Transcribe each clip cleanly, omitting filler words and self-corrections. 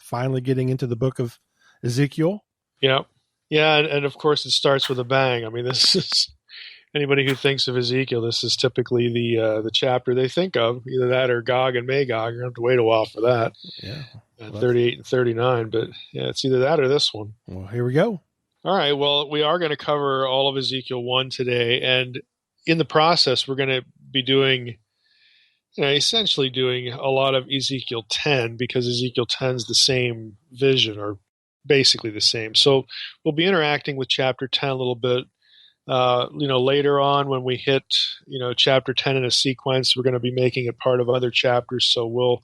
finally getting into the book of Ezekiel. Yeah. Yeah, and of course it starts with a bang. I mean, this is anybody who thinks of Ezekiel, this is typically the chapter they think of, either that or Gog and Magog. You're going to have to wait a while for that. Yeah. 38 and 39, but yeah, it's either that or this one. Well, here we go. All right, well, we are going to cover all of Ezekiel 1 today, and in the process, we're going to be doing, essentially doing a lot of Ezekiel 10, because Ezekiel 10 is the same vision, or basically the same. So we'll be interacting with chapter 10 a little bit. Later on when we hit, chapter 10 in a sequence, we're going to be making it part of other chapters. So we'll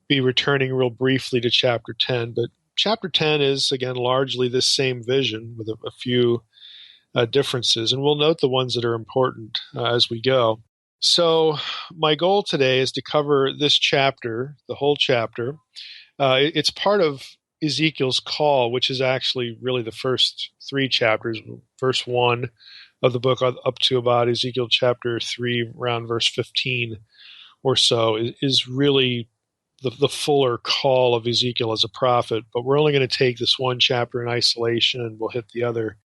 be returning real briefly to chapter 10. But chapter 10 is, again, largely this same vision with a few differences. And we'll note the ones that are important as we go. So my goal today is to cover this chapter, the whole chapter. It's part of Ezekiel's call, which is actually really the first 3 chapters. Verse 1 of the book up to about Ezekiel chapter 3, around verse 15 or so, is really the fuller call of Ezekiel as a prophet. But we're only going to take this one chapter in isolation, and we'll hit the other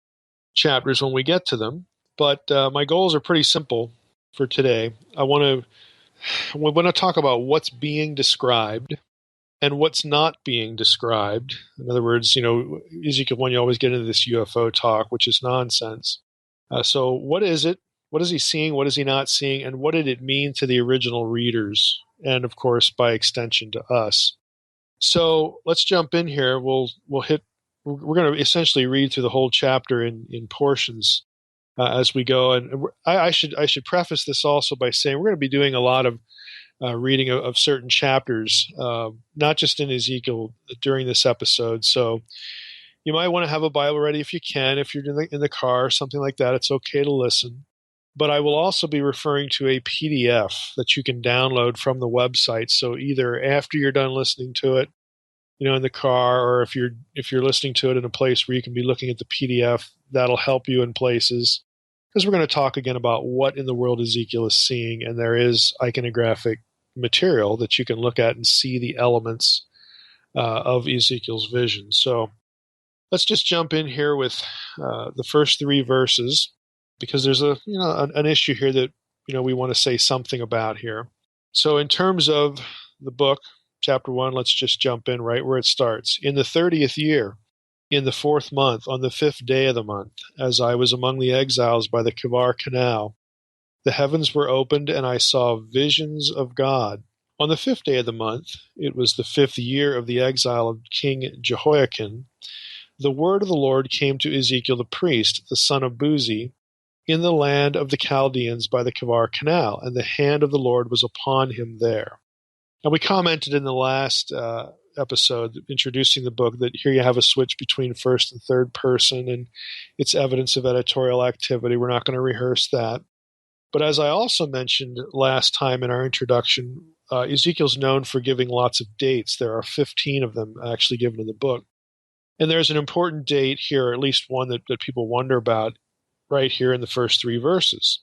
chapters when we get to them. But my goals are pretty simple for today. I want to talk about what's being described and what's not being described. In other words, Ezekiel 1, you always get into this UFO talk, which is nonsense. So what is it? What is he seeing? What is he not seeing? And what did it mean to the original readers? And of course, by extension to us. So let's jump in here. We're going to essentially read through the whole chapter in portions as we go. And I should preface this also by saying we're going to be doing a lot of reading of certain chapters, not just in Ezekiel during this episode. So you might want to have a Bible ready if you can. If you're in the car or something like that, it's okay to listen. But I will also be referring to a PDF that you can download from the website. So either after you're done listening to it, in the car, or if you're listening to it in a place where you can be looking at the PDF, that'll help you in places. Because we're going to talk again about what in the world Ezekiel is seeing, and there is iconographic material that you can look at and see the elements of Ezekiel's vision. So let's just jump in here with the first 3 verses, because there's an issue here that we want to say something about here. So in terms of the book, chapter 1, let's just jump in right where it starts. In the 30th year, in the 4th month, on the 5th day of the month, as I was among the exiles by the Kivar Canal, the heavens were opened, and I saw visions of God. On the 5th day of the month, it was the 5th year of the exile of King Jehoiakim, the word of the Lord came to Ezekiel the priest, the son of Buzi, in the land of the Chaldeans by the Kivar Canal, and the hand of the Lord was upon him there. And we commented in the last episode introducing the book that here you have a switch between first and third person, and it's evidence of editorial activity. We're not going to rehearse that. But as I also mentioned last time in our introduction, Ezekiel's known for giving lots of dates. There are 15 of them actually given in the book. And there's an important date here, or at least one that people wonder about, right here in the first 3 verses.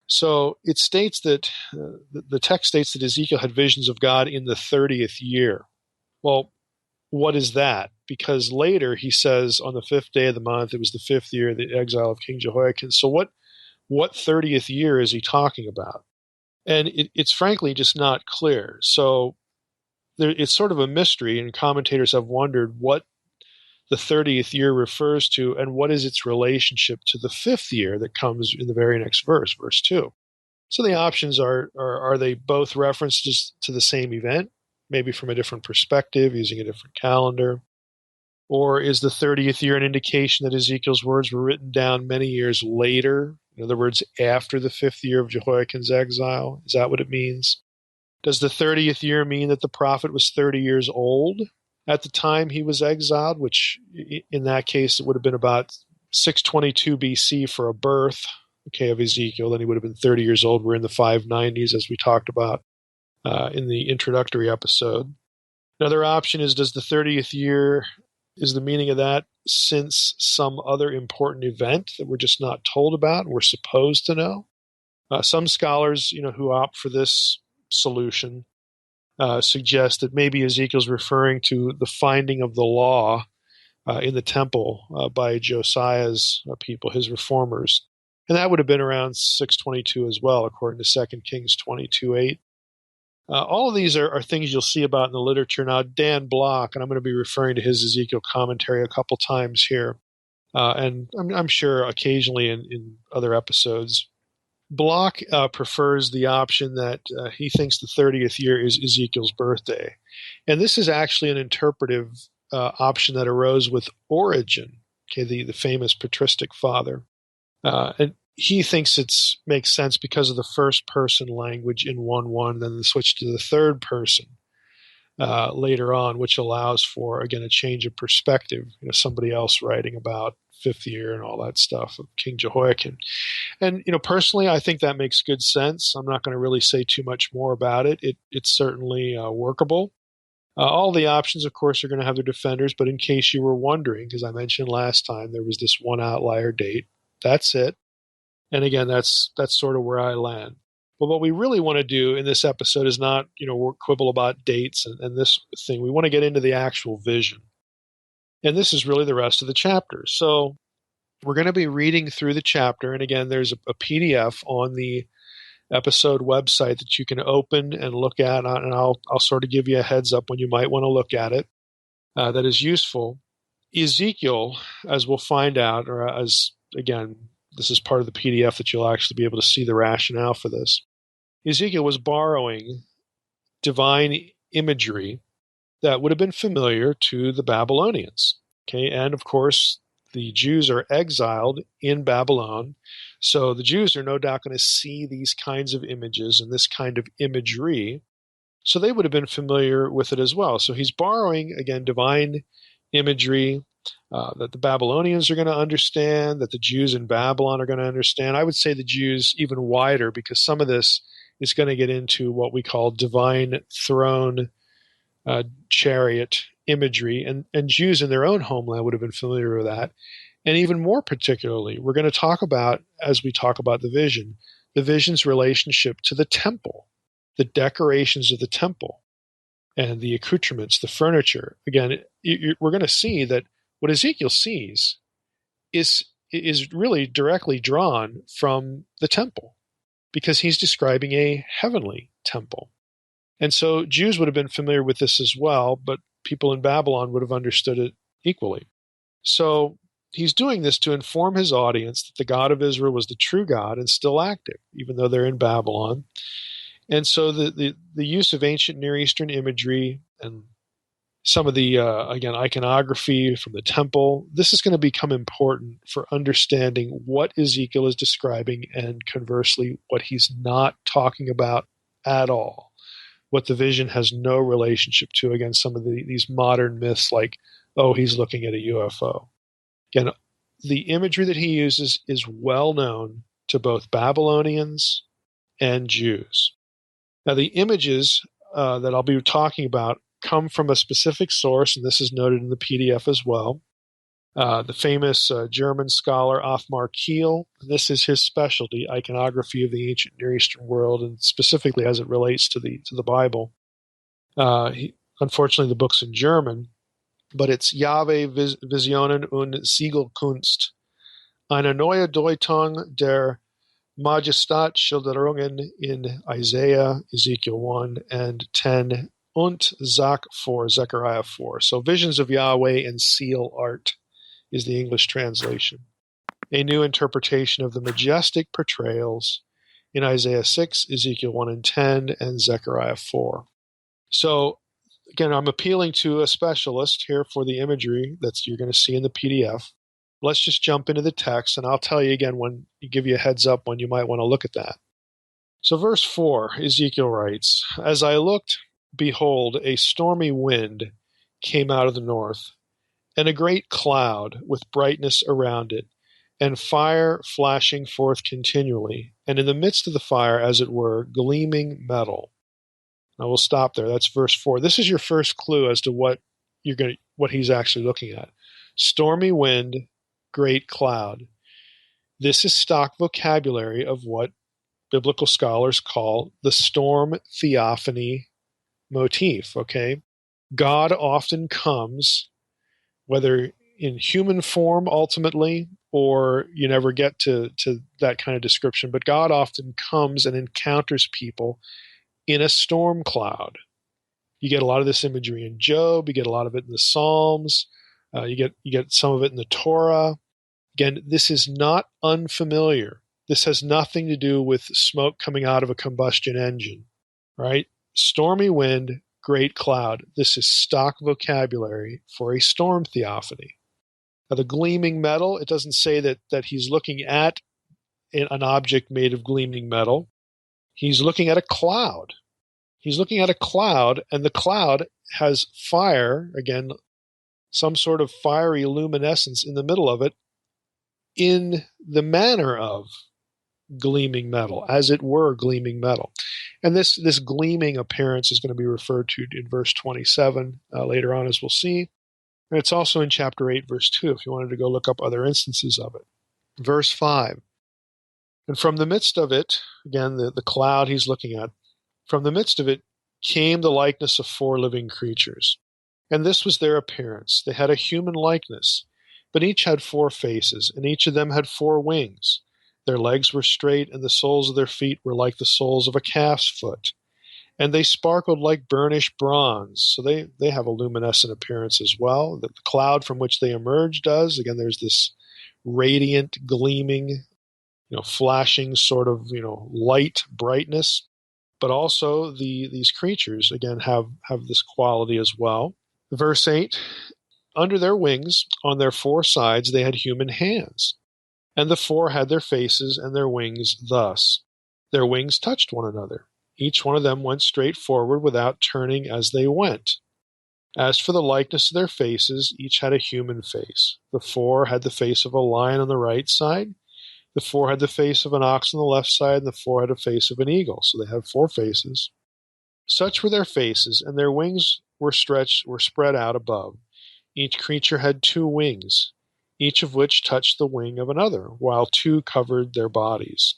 So it states that, the text states that Ezekiel had visions of God in the 30th year. Well, what is that? Because later he says on the 5th day of the month, it was the 5th year of the exile of King Jehoiakim. So what 30th year is he talking about? And it's frankly just not clear. So it's sort of a mystery, and commentators have wondered what the 30th year refers to, and what is its relationship to the 5th year that comes in the very next verse, verse 2. So the options are they both references to the same event, maybe from a different perspective, using a different calendar? Or is the 30th year an indication that Ezekiel's words were written down many years later? In other words, after the 5th year of Jehoiakim's exile? Is that what it means? Does the 30th year mean that the prophet was 30 years old at the time he was exiled, which in that case it would have been about 622 BC for a birth, of Ezekiel? Then he would have been 30 years old. We're in the 590s, as we talked about in the introductory episode. Another option is, does the 30th year, is the meaning of that since some other important event that we're just not told about and we're supposed to know? Some scholars, who opt for this solution, suggest that maybe Ezekiel's referring to the finding of the law in the temple by Josiah's people, his reformers. And that would have been around 622 as well, according to 2 Kings 22:8. All of these are things you'll see about in the literature. Now, Dan Block, and I'm going to be referring to his Ezekiel commentary a couple times here, and I'm sure occasionally in other episodes. Block prefers the option that he thinks the 30th year is Ezekiel's birthday. And this is actually an interpretive option that arose with Origen, okay, the famous patristic father. And he thinks it makes sense because of the first person language in 1:1, then the switch to the third person later on, which allows for, again, a change of perspective. Somebody else writing about fifth year and all that stuff of King Jehoiakim. And, personally, I think that makes good sense. I'm not going to really say too much more about it. It's certainly workable. All the options, of course, are going to have their defenders, but in case you were wondering, because I mentioned last time, there was this one outlier date. That's it. And again, that's sort of where I land. But what we really want to do in this episode is not, quibble about dates and this thing. We want to get into the actual vision. And this is really the rest of the chapter. So we're going to be reading through the chapter. And again, there's a PDF on the episode website that you can open and look at. And I'll sort of give you a heads up when you might want to look at it. That is useful. Ezekiel, as we'll find out, or as, again, this is part of the PDF that you'll actually be able to see the rationale for this. Ezekiel was borrowing divine imagery that would have been familiar to the Babylonians. Okay, and of course, the Jews are exiled in Babylon, so the Jews are no doubt going to see these kinds of images and this kind of imagery, so they would have been familiar with it as well. So he's borrowing, again, divine imagery that the Babylonians are going to understand, that the Jews in Babylon are going to understand. I would say the Jews even wider, because some of this is going to get into what we call divine throne chariot imagery, and Jews in their own homeland would have been familiar with that. And even more particularly, we're going to talk about, as we talk about the vision's relationship to the temple, the decorations of the temple, and the accoutrements, the furniture. Again, we're going to see that what Ezekiel sees is really directly drawn from the temple, because he's describing a heavenly temple. And so Jews would have been familiar with this as well, but people in Babylon would have understood it equally. So he's doing this to inform his audience that the God of Israel was the true God and still active, even though they're in Babylon. And so the use of ancient Near Eastern imagery and some of the, again, iconography from the temple, this is going to become important for understanding what Ezekiel is describing and conversely what he's not talking about at all, what the vision has no relationship to. Again, some of these modern myths like, oh, he's looking at a UFO. Again, the imagery that he uses is well known to both Babylonians and Jews. Now, the images that I'll be talking about come from a specific source, and this is noted in the PDF as well. The famous German scholar Othmar Kiel, this is his specialty, iconography of the ancient Near Eastern world, and specifically as it relates to the Bible. Unfortunately, the book's in German, but it's Jahwe Visionen und Siegelkunst, eine neue Deutung der Majestatschilderungen in Isaiah, Ezekiel 1, and 10, und Zach 4, Zechariah 4. So visions of Yahweh and seal art is the English translation. A new interpretation of the majestic portrayals in Isaiah 6, Ezekiel 1 and 10, and Zechariah 4. So, again, I'm appealing to a specialist here for the imagery that you're going to see in the PDF. Let's just jump into the text, and I'll tell you again when you give you a heads up when you might want to look at that. So verse 4, Ezekiel writes, "As I looked, behold, a stormy wind came out of the north, and a great cloud with brightness around it, and fire flashing forth continually, and in the midst of the fire, as it were, gleaming metal." Now we'll stop there. That's verse 4. This is your first clue as to what he's actually looking at. Stormy wind, great cloud. This is stock vocabulary of what biblical scholars call the storm theophany motif, okay? God often comes, whether in human form ultimately, or you never get to that kind of description, but God often comes and encounters people in a storm cloud. You get a lot of this imagery in Job. You get a lot of it in the Psalms. You get some of it in the Torah. Again, this is not unfamiliar. This has nothing to do with smoke coming out of a combustion engine, right? Stormy wind, great cloud. This is stock vocabulary for a storm theophany. Now, the gleaming metal, it doesn't say that he's looking at an object made of gleaming metal. He's looking at a cloud. He's looking at a cloud, and the cloud has fire, again, some sort of fiery luminescence in the middle of it, in the manner of gleaming metal, as it were gleaming metal. And this gleaming appearance is going to be referred to in verse 27 later on, as we'll see. And it's also in chapter 8, verse 2, if you wanted to go look up other instances of it. Verse 5, and from the midst of it, again, the cloud he's looking at, from the midst of it came the likeness of 4 living creatures. And this was their appearance. They had a human likeness, but each had 4 faces, and each of them had 4 wings. Their legs were straight, and the soles of their feet were like the soles of a calf's foot. And they sparkled like burnished bronze. So they have a luminescent appearance as well. The cloud from which they emerge does. Again, there's this radiant, gleaming, flashing sort of, light brightness. But also these creatures, again, have this quality as well. Verse 8, under their wings, on their 4 sides, they had human hands. And the 4 had their faces and their wings thus. Their wings touched one another. Each one of them went straight forward without turning as they went. As for the likeness of their faces, each had a human face. The 4 had the face of a lion on the right side. The 4 had the face of an ox on the left side, and the 4 had a face of an eagle. So they have 4 faces. Such were their faces, and their wings were spread out above. Each creature had 2 wings, each of which touched the wing of another, while 2 covered their bodies.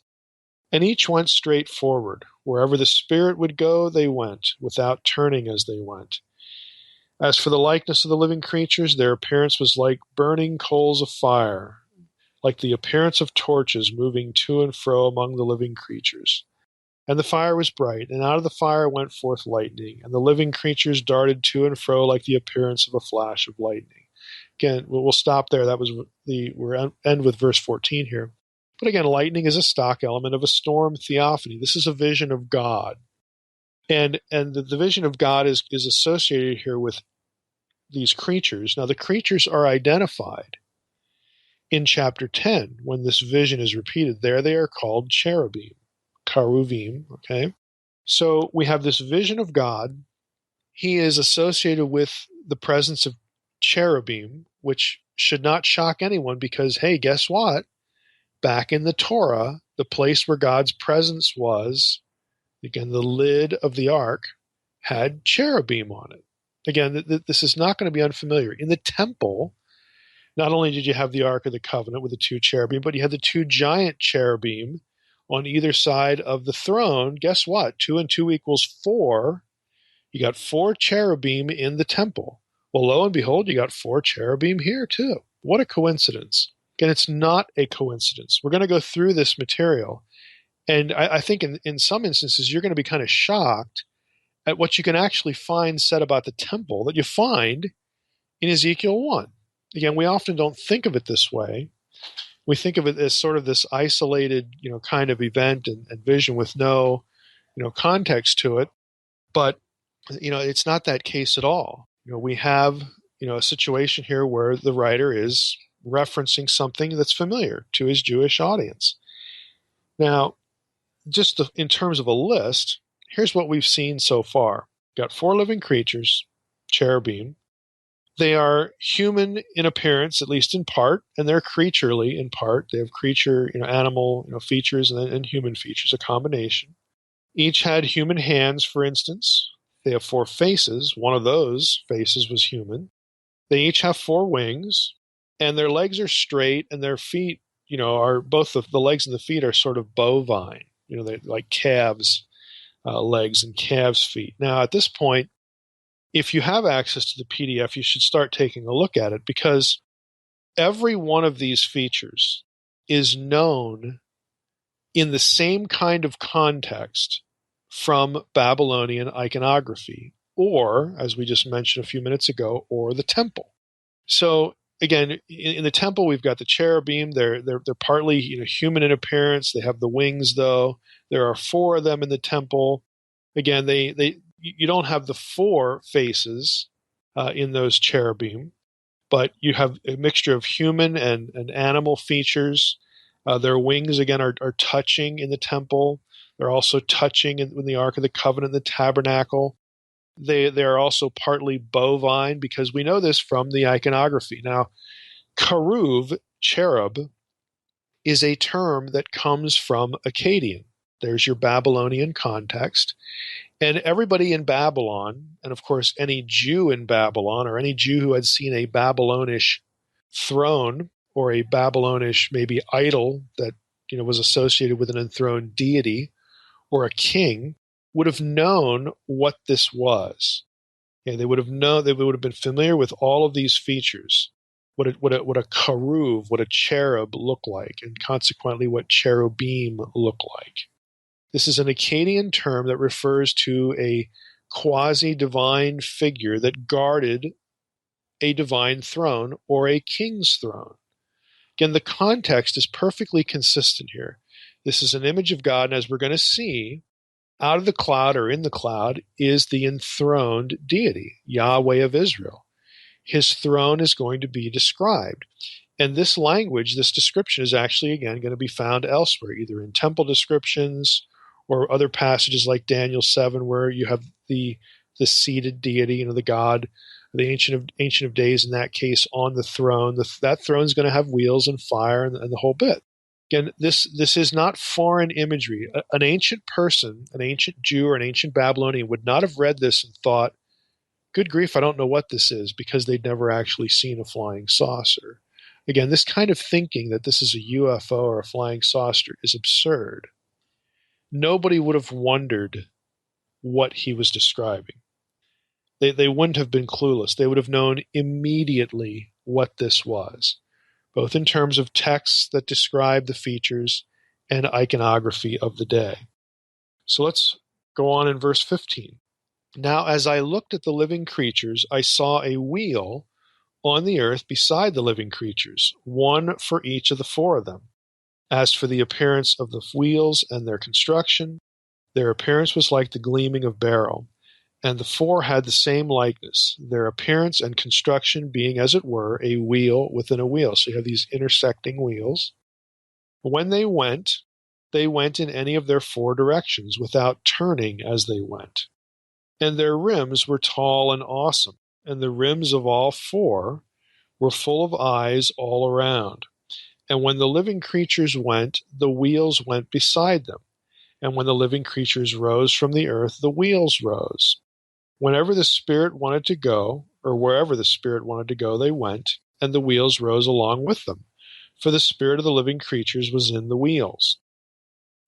And each went straight forward. Wherever the Spirit would go, they went, without turning as they went. As for the likeness of the living creatures, their appearance was like burning coals of fire, like the appearance of torches moving to and fro among the living creatures. And the fire was bright, and out of the fire went forth lightning, and the living creatures darted to and fro like the appearance of a flash of lightning. Again, we'll stop there. We'll end with verse 14 here. But again, lightning is a stock element of a storm theophany. This is a vision of God. And the vision of God is associated here with these creatures. Now, the creatures are identified in chapter 10 when this vision is repeated. There they are called cherubim, karuvim, okay? So we have this vision of God. He is associated with the presence of cherubim, which should not shock anyone because, hey, guess what? Back in the Torah, the place where God's presence was, again, the lid of the ark had cherubim on it. Again, this is not going to be unfamiliar. In the temple, not only did you have the Ark of the Covenant with the 2 cherubim, but you had the 2 giant cherubim on either side of the throne. Guess what? 2 and 2 equals 4. You got 4 cherubim in the temple. Well, lo and behold, you got 4 cherubim here too. What a coincidence. Again, it's not a coincidence. We're going to go through this material, and I think in some instances you're going to be kind of shocked at what you can actually find said about the temple that you find in Ezekiel 1. Again, we often don't think of it this way. We think of it as sort of this isolated, kind of event and vision with no, context to it. But, it's not that case at all. We have, a situation here where the writer is referencing something that's familiar to his Jewish audience. Now, just in terms of a list, here's what we've seen so far. We've got 4 living creatures, cherubim. They are human in appearance, at least in part, and they're creaturely in part. They have creature, animal, features and human features, a combination. Each had human hands, for instance. They have 4 faces. One of those faces was human. They each have 4 wings, and their legs are straight, and their feet, are both the legs and the feet are sort of bovine. They're like calves, legs and calves' feet. Now, at this point, if you have access to the PDF, you should start taking a look at it, because every one of these features is known in the same kind of context from Babylonian iconography, or, as we just mentioned a few minutes ago, or the temple. So again, in the temple, we've got the cherubim. They're partly human in appearance. They have the wings, though. There are 4 of them in the temple. Again, you don't have the 4 faces in those cherubim, but you have a mixture of human and animal features. Their wings, again, are touching in the temple. They're also touching in the Ark of the Covenant, the tabernacle. They are also partly bovine, because we know this from the iconography. Now, Keruv, cherub, is a term that comes from Akkadian. There's your Babylonian context. And everybody in Babylon, and of course any Jew in Babylon, or any Jew who had seen a Babylonish throne or a Babylonish maybe idol that was associated with an enthroned deity or a king, would have known what this was. They would have been familiar with all of these features, what a keruv, what a cherub looked like, and consequently what cherubim look like. This is an Akkadian term that refers to a quasi-divine figure that guarded a divine throne or a king's throne. Again, the context is perfectly consistent here. This is an image of God, and as we're going to see, out of the cloud, or in the cloud, is the enthroned deity, Yahweh of Israel. His throne is going to be described. And this language, this description, is actually, again, going to be found elsewhere, either in temple descriptions or other passages like Daniel 7, where you have the seated deity, the God, the Ancient of Days, in that case, on the throne. That throne is going to have wheels and fire and the whole bit. Again, this is not foreign imagery. An ancient person, an ancient Jew or an ancient Babylonian, would not have read this and thought, good grief, I don't know what this is, because they'd never actually seen a flying saucer. Again, this kind of thinking that this is a UFO or a flying saucer is absurd. Nobody would have wondered what he was describing. They wouldn't have been clueless. They would have known immediately what this was, both in terms of texts that describe the features and iconography of the day. So let's go on in verse 15. Now, as I looked at the living creatures, I saw a wheel on the earth beside the living creatures, one for each of the 4 of them. As for the appearance of the wheels and their construction, their appearance was like the gleaming of beryl, and the 4 had the same likeness, their appearance and construction being, as it were, a wheel within a wheel. So you have these intersecting wheels. When they went in any of their 4 directions, without turning as they went. And their rims were tall and awesome, and the rims of all 4 were full of eyes all around. And when the living creatures went, the wheels went beside them. And when the living creatures rose from the earth, the wheels rose. Whenever the Spirit wanted to go, or wherever the Spirit wanted to go, they went, and the wheels rose along with them. For the spirit of the living creatures was in the wheels.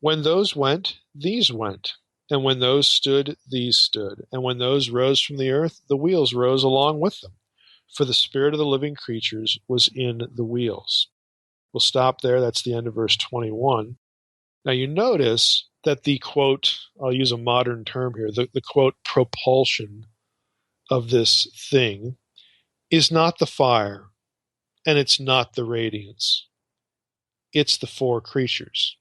When those went, these went. And when those stood, these stood. And when those rose from the earth, the wheels rose along with them. For the spirit of the living creatures was in the wheels. We'll stop there. That's the end of verse 21. Now you notice that the quote, I'll use a modern term here, the quote propulsion of this thing is not the fire, and it's not the radiance. It's the 4 creatures.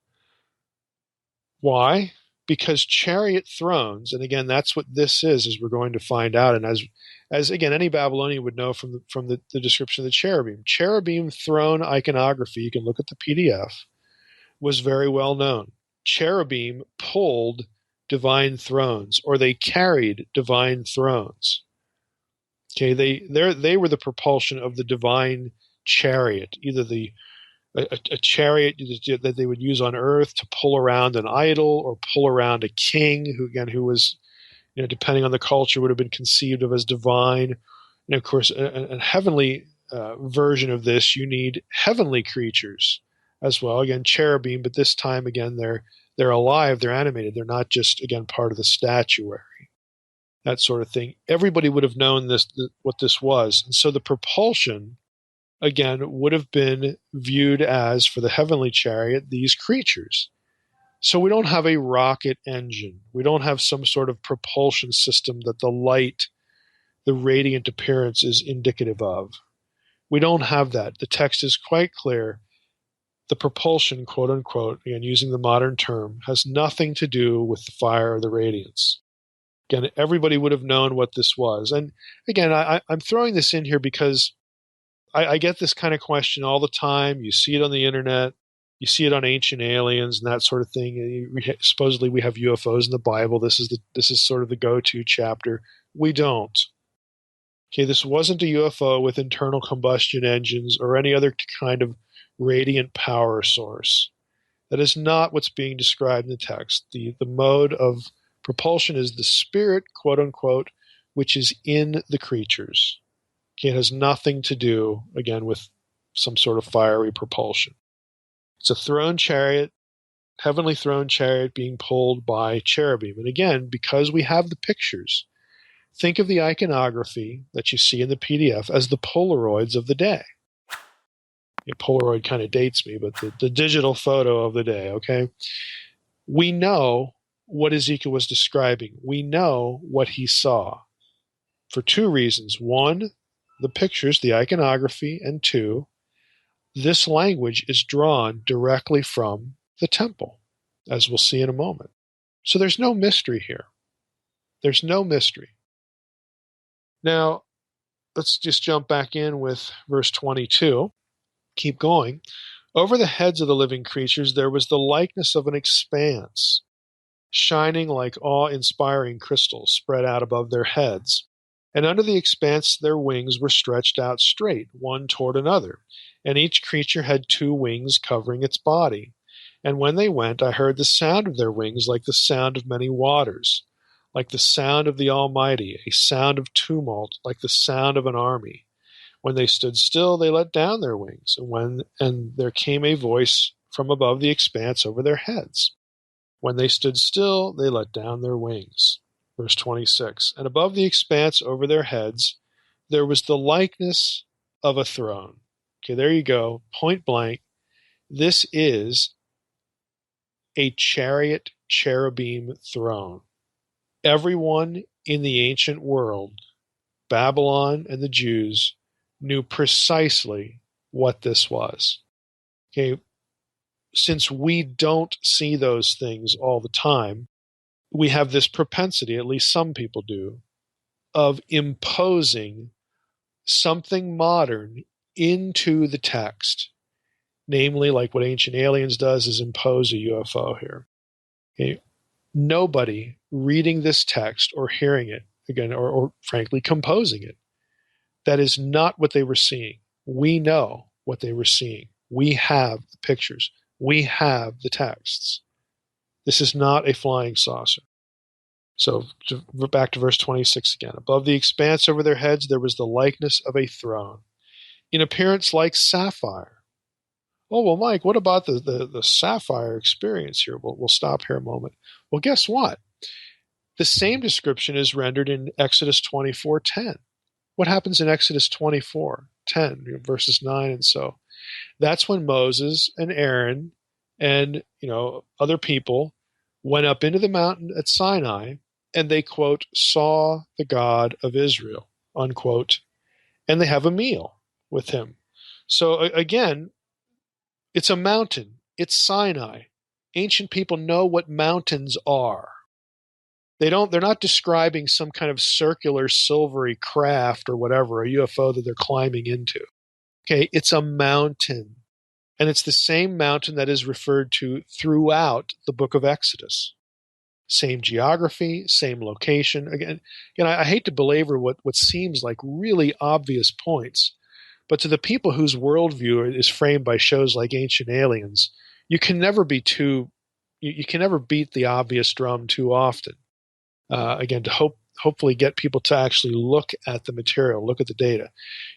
Why? Because chariot thrones, and again, that's what this is, as we're going to find out, and as again, any Babylonian would know from the description of the cherubim. Cherubim throne iconography, you can look at the PDF, was very well known. Cherubim pulled divine thrones, or they carried divine thrones. Okay, they were the propulsion of the divine chariot, either a chariot that they would use on earth to pull around an idol or pull around a king who was, depending on the culture, would have been conceived of as divine. And of course, a heavenly version of this, you need heavenly creatures as well. Again, cherubim, but this time again they're They're alive, they're animated, they're not just, again, part of the statuary, that sort of thing. Everybody would have known what this was. And so the propulsion, again, would have been viewed as, for the heavenly chariot, these creatures. So we don't have a rocket engine. We don't have some sort of propulsion system that the light, the radiant appearance is indicative of. We don't have that. The text is quite clear. The propulsion, quote unquote, again, using the modern term, has nothing to do with the fire or the radiance. Again, everybody would have known what this was. And again, I'm throwing this in here because I get this kind of question all the time. You see it on the internet. You see it on Ancient Aliens and that sort of thing. Supposedly we have UFOs in the Bible. This is sort of the go-to chapter. We don't. Okay, this wasn't a UFO with internal combustion engines or any other kind of radiant power source. That is not what's being described in the text. The mode of propulsion is the spirit, quote unquote, which is in the creatures. Okay, it has nothing to do, again, with some sort of fiery propulsion. It's a throne chariot, heavenly throne chariot being pulled by cherubim. And again, because we have the pictures, think of the iconography that you see in the PDF as the Polaroids of the day. Polaroid kind of dates me, but the digital photo of the day, okay? We know what Ezekiel was describing. We know what he saw for two reasons. One, the pictures, the iconography, and two, this language is drawn directly from the temple, as we'll see in a moment. So there's no mystery here. There's no mystery. Now, let's just jump back in with verse 22. Keep going. Over the heads of the living creatures there was the likeness of an expanse, shining like awe-inspiring crystals spread out above their heads. And under the expanse their wings were stretched out straight, one toward another, and each creature had two wings covering its body. And when they went, I heard the sound of their wings like the sound of many waters, like the sound of the Almighty, a sound of tumult, like the sound of an army. When they stood still, they let down their wings, and there came a voice from above the expanse over their heads. When they stood still, they let down their wings. Verse 26, and above the expanse over their heads, there was the likeness of a throne. Okay, there you go, point blank. This is a chariot cherubim throne. Everyone in the ancient world, Babylon and the Jews, knew precisely what this was. Okay, since we don't see those things all the time, we have this propensity, at least some people do, of imposing something modern into the text. Namely, like what Ancient Aliens does, is impose a UFO here. Okay. Nobody reading this text or hearing it, again, or frankly composing it, that is not what they were seeing. We know what they were seeing. We have the pictures. We have the texts. This is not a flying saucer. So back to verse 26 again. Above the expanse over their heads there was the likeness of a throne, in appearance like sapphire. Oh, well, Mike, what about the sapphire experience here? We'll stop here a moment. Well, guess what? The same description is rendered in Exodus 24:10. What happens in Exodus 24:10, verses 9 and so? That's when Moses and Aaron and other people went up into the mountain at Sinai, and they, quote, saw the God of Israel, unquote, and they have a meal with him. So again, it's a mountain. It's Sinai. Ancient people know what mountains are. They're not describing some kind of circular silvery craft or whatever, a UFO that they're climbing into. Okay, it's a mountain. And it's the same mountain that is referred to throughout the book of Exodus. Same geography, same location. Again, I hate to belabor what seems like really obvious points, but to the people whose worldview is framed by shows like Ancient Aliens, you can never beat the obvious drum too often. Again, to hopefully get people to actually look at the material, look at the data.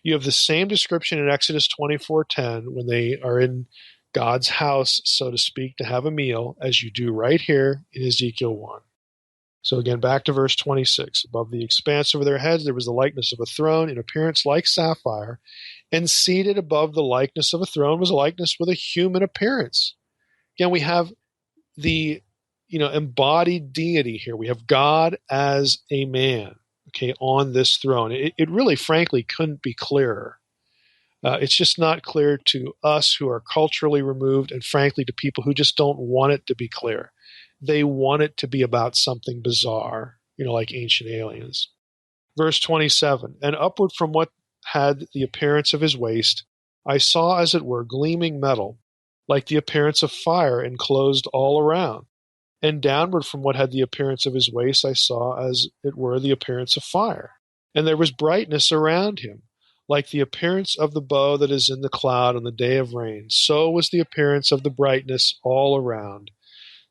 You have the same description in Exodus 24:10 when they are in God's house, so to speak, to have a meal, as you do right here in Ezekiel 1. So again, back to verse 26. Above the expanse over their heads, there was the likeness of a throne in appearance like sapphire, and seated above the likeness of a throne was a likeness with a human appearance. Again, we have the embodied deity here. We have God as a man, okay, on this throne. It really, frankly, couldn't be clearer. It's just not clear to us who are culturally removed, and frankly to people who just don't want it to be clear. They want it to be about something bizarre, like ancient aliens. Verse 27, and upward from what had the appearance of his waist, I saw, as it were, gleaming metal, like the appearance of fire enclosed all around. And downward from what had the appearance of his waist, I saw, as it were, the appearance of fire. And there was brightness around him, like the appearance of the bow that is in the cloud on the day of rain. So was the appearance of the brightness all around.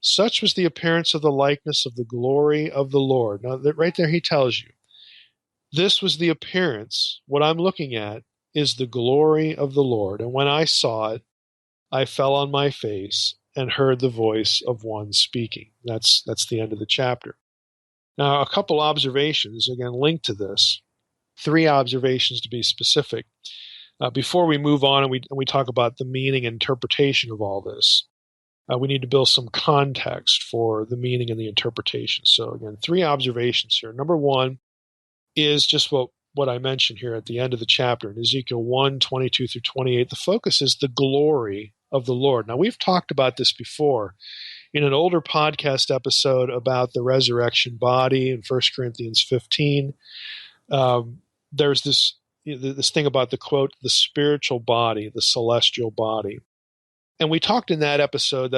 Such was the appearance of the likeness of the glory of the Lord. Now, right there he tells you, this was the appearance. What I'm looking at is the glory of the Lord. And when I saw it, I fell on my face and heard the voice of one speaking. That's the end of the chapter. Now, a couple observations, again, linked to this. 3 observations to be specific. Before we move on and we talk about the meaning and interpretation of all this, we need to build some context for the meaning and the interpretation. So again, 3 observations here. Number 1 is just what I mentioned here at the end of the chapter in Ezekiel 1, 22 through 28. The focus is the glory of the Lord. Now, we've talked about this before in an older podcast episode about the resurrection body in 1 Corinthians 15. There's this thing about the quote, the spiritual body, the celestial body. And we talked in that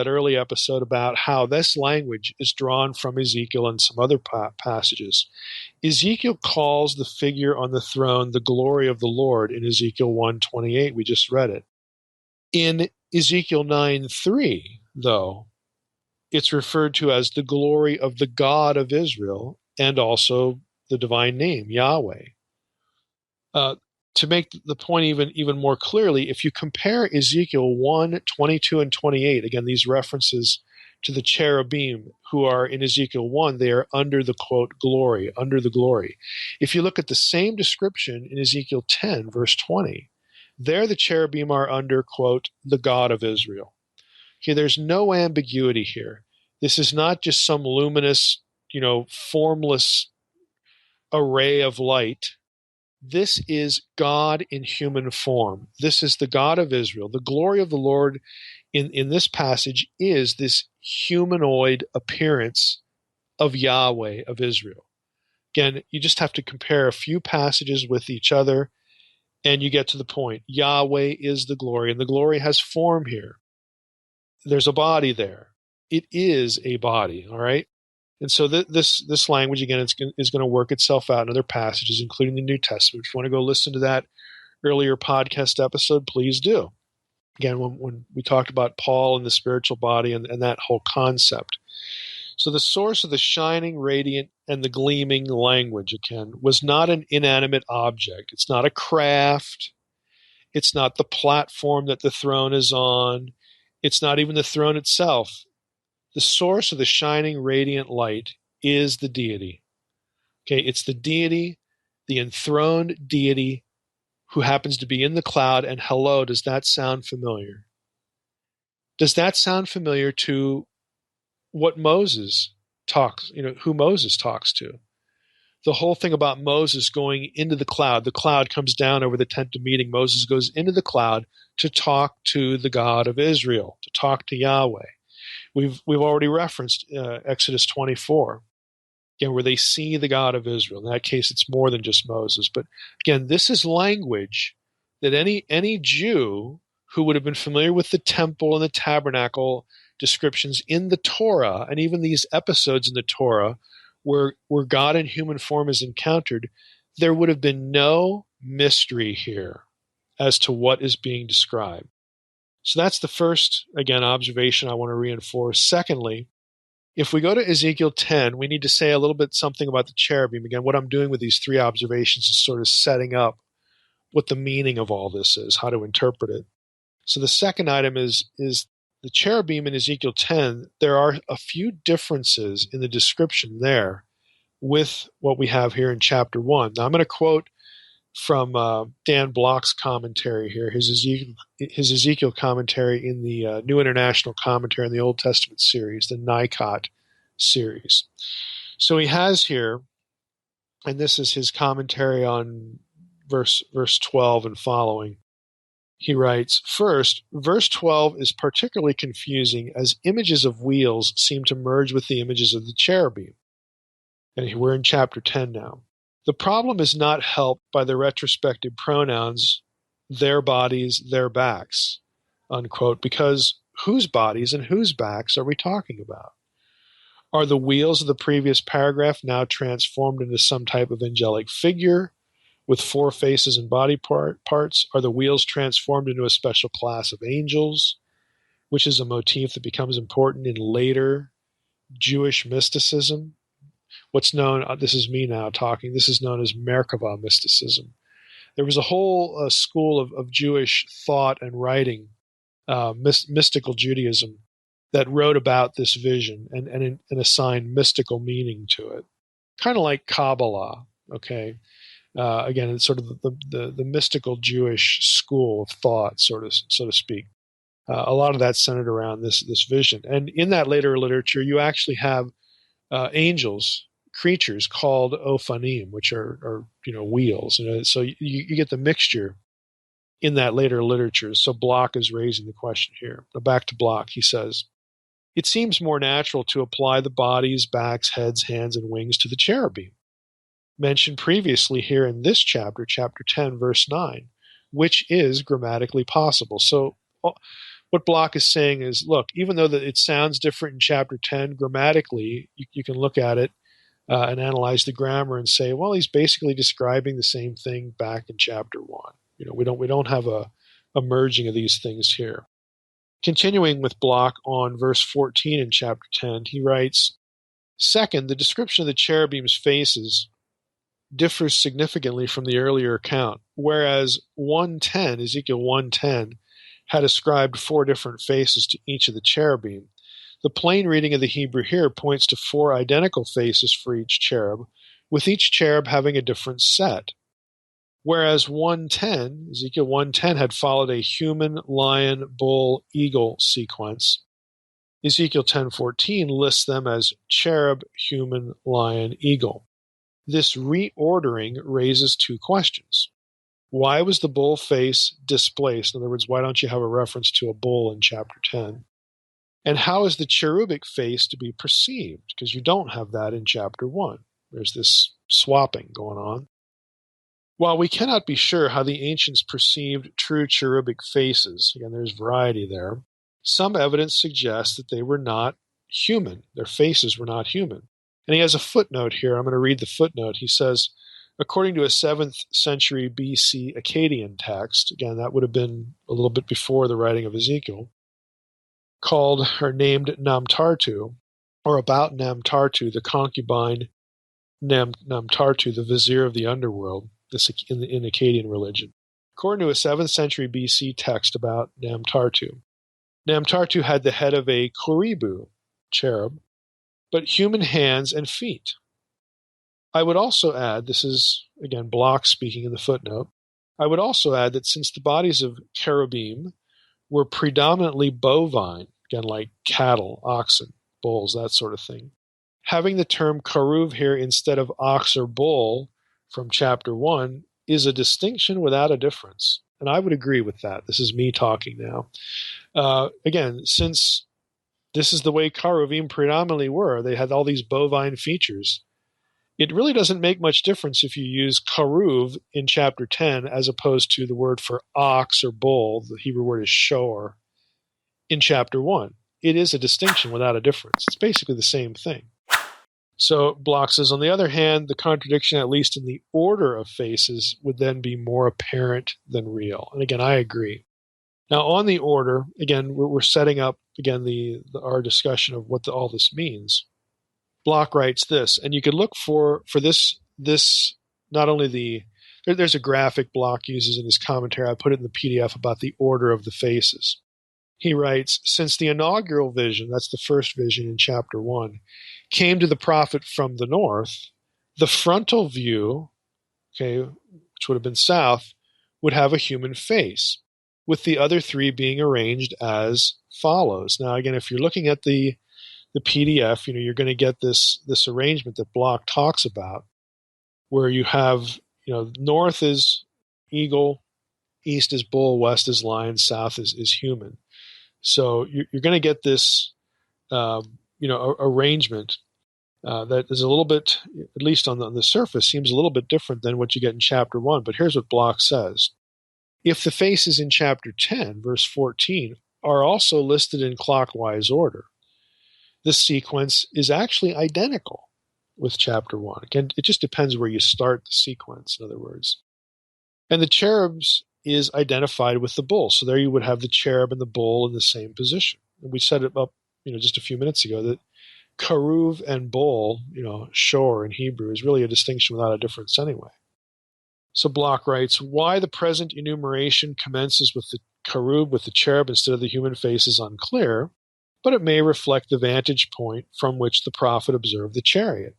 early episode, about how this language is drawn from Ezekiel and some other passages. Ezekiel calls the figure on the throne the glory of the Lord in Ezekiel 1:28. We just read it. In Ezekiel 9:3, though, it's referred to as the glory of the God of Israel, and also the divine name, Yahweh. To make the point even more clearly, if you compare Ezekiel 1:22 and 28, again, these references to the cherubim who are in Ezekiel 1, they are under the, quote, glory, under the glory. If you look at the same description in Ezekiel 10, verse 20, there the cherubim are under, quote, the God of Israel. Okay, there's no ambiguity here. This is not just some luminous, formless array of light. This is God in human form. This is the God of Israel. The glory of the Lord in this passage is this humanoid appearance of Yahweh of Israel. Again, you just have to compare a few passages with each other, and you get to the point. Yahweh is the glory, and the glory has form here. There's a body there. It is a body, all right? And so this language, again, is going to work itself out in other passages, including the New Testament. If you want to go listen to that earlier podcast episode, please do. Again, when we talked about Paul and the spiritual body and that whole concept. So the source of the shining, radiant, and the gleaming language, again, was not an inanimate object. It's not a craft. It's not the platform that the throne is on. It's not even the throne itself. The source of the shining, radiant light is the deity. Okay, it's the deity, the enthroned deity who happens to be in the cloud. And hello, does that sound familiar? Does that sound familiar to what Moses talks, who Moses talks to? The whole thing about Moses going into the cloud comes down over the tent of meeting. Moses goes into the cloud to talk to the God of Israel, to talk to Yahweh. We've already referenced Exodus 24, again, where they see the God of Israel. In that case, it's more than just Moses. But again, this is language that any Jew who would have been familiar with the temple and the tabernacle descriptions in the Torah, and even these episodes in the Torah where God in human form is encountered, there would have been no mystery here as to what is being described. So that's the first, again, observation I want to reinforce. Secondly, if we go to Ezekiel 10, we need to say a little bit something about the cherubim. Again, what I'm doing with these 3 observations is sort of setting up what the meaning of all this is, how to interpret it. So the second item is the cherubim in Ezekiel 10. There are a few differences in the description there with what we have here in chapter 1. Now I'm going to quote from Dan Block's commentary here, his Ezekiel commentary in the New International Commentary in the Old Testament series, the Nikot series. So he has here, and this is his commentary on verse 12 and following. He writes, first, verse 12 is particularly confusing as images of wheels seem to merge with the images of the cherubim. And we're in chapter 10 now. The problem is not helped by the retrospective pronouns, their bodies, their backs, unquote, because whose bodies and whose backs are we talking about? Are the wheels of the previous paragraph now transformed into some type of angelic figure with 4 faces and body parts? Are the wheels transformed into a special class of angels, which is a motif that becomes important in later Jewish mysticism? What's known, this is me now talking, this is known as Merkava mysticism. There was a whole school of Jewish thought and writing, mystical Judaism, that wrote about this vision and assigned mystical meaning to it. Kind of like Kabbalah, okay? Again, it's sort of the mystical Jewish school of thought, so to speak. A lot of that's centered around this vision. And in that later literature, you actually have angels, creatures called ophanim, which are wheels. So you get the mixture in that later literature. So Block is raising the question here. Now back to Block, he says, it seems more natural to apply the bodies, backs, heads, hands, and wings to the cherubim, mentioned previously here in this chapter, chapter 10, verse 9, which is grammatically possible. So what Block is saying is, look, even though that it sounds different in chapter 10, grammatically, you can look at it and analyze the grammar and say, well, he's basically describing the same thing back in chapter 1. We don't have a merging of these things here. Continuing with Block on verse 14 in chapter 10, he writes, second, the description of the cherubim's faces differs significantly from the earlier account, whereas Ezekiel 1:10, had ascribed 4 different faces to each of the cherubim. The plain reading of the Hebrew here points to 4 identical faces for each cherub, with each cherub having a different set. Whereas Ezekiel 1:10 had followed a human, lion, bull, eagle sequence, Ezekiel 10:14 lists them as cherub, human, lion, eagle. This reordering raises 2 questions. Why was the bull face displaced? In other words, why don't you have a reference to a bull in chapter 10? And how is the cherubic face to be perceived? Because you don't have that in chapter 1. There's this swapping going on. While we cannot be sure how the ancients perceived true cherubic faces, again, there's variety there, some evidence suggests that they were not human. Their faces were not human. And he has a footnote here. I'm going to read the footnote. He says, according to a 7th century BC Akkadian text, again, that would have been a little bit before the writing of Ezekiel, named Namtartu, or about Namtartu, the concubine Namtartu, the vizier of the underworld, this in Akkadian religion. According to a 7th century BC text about Namtartu, Namtartu had the head of a koribu, cherub, but human hands and feet. I would also add, this is, again, Block speaking in the footnote, I would also add that since the bodies of cherubim were predominantly bovine, again, like cattle, oxen, bulls, that sort of thing, having the term karuv here instead of ox or bull from chapter 1 is a distinction without a difference. And I would agree with that. This is me talking now. Again, since this is the way karuvim predominantly were, they had all these bovine features. It really doesn't make much difference if you use karuv in chapter 10 as opposed to the word for ox or bull, the Hebrew word is shor, in chapter 1. It is a distinction without a difference. It's basically the same thing. So Block says, on the other hand, the contradiction, at least in the order of faces, would then be more apparent than real. And again, I agree. Now, on the order, again, we're setting up, again, our discussion of what all this means. Block writes this, and you could look for this not only the There's a graphic Block uses in his commentary. I put it in the PDF about the order of the faces. He writes, since the inaugural vision, that's the first vision in chapter 1, came to the prophet from the north, the frontal view, okay, which would have been south, would have a human face, with the other three being arranged as follows. Now, again, if you're looking at the PDF, you're going to get this arrangement that Block talks about, where you have, north is eagle, east is bull, west is lion, south is human. So you're going to get this, arrangement that is a little bit, at least on the surface, seems a little bit different than what you get in chapter 1. But here's what Block says. If the faces in chapter 10, verse 14, are also listed in clockwise order, the sequence is actually identical with chapter 1. Again, it just depends where you start the sequence, in other words. And the cherubs is identified with the bull. So there you would have the cherub and the bull in the same position. And we set it up, just a few minutes ago, that Keruv and bull, shor in Hebrew, is really a distinction without a difference anyway. So Block writes, why the present enumeration commences with the Keruv, with the cherub instead of the human face is unclear, but it may reflect the vantage point from which the prophet observed the chariot.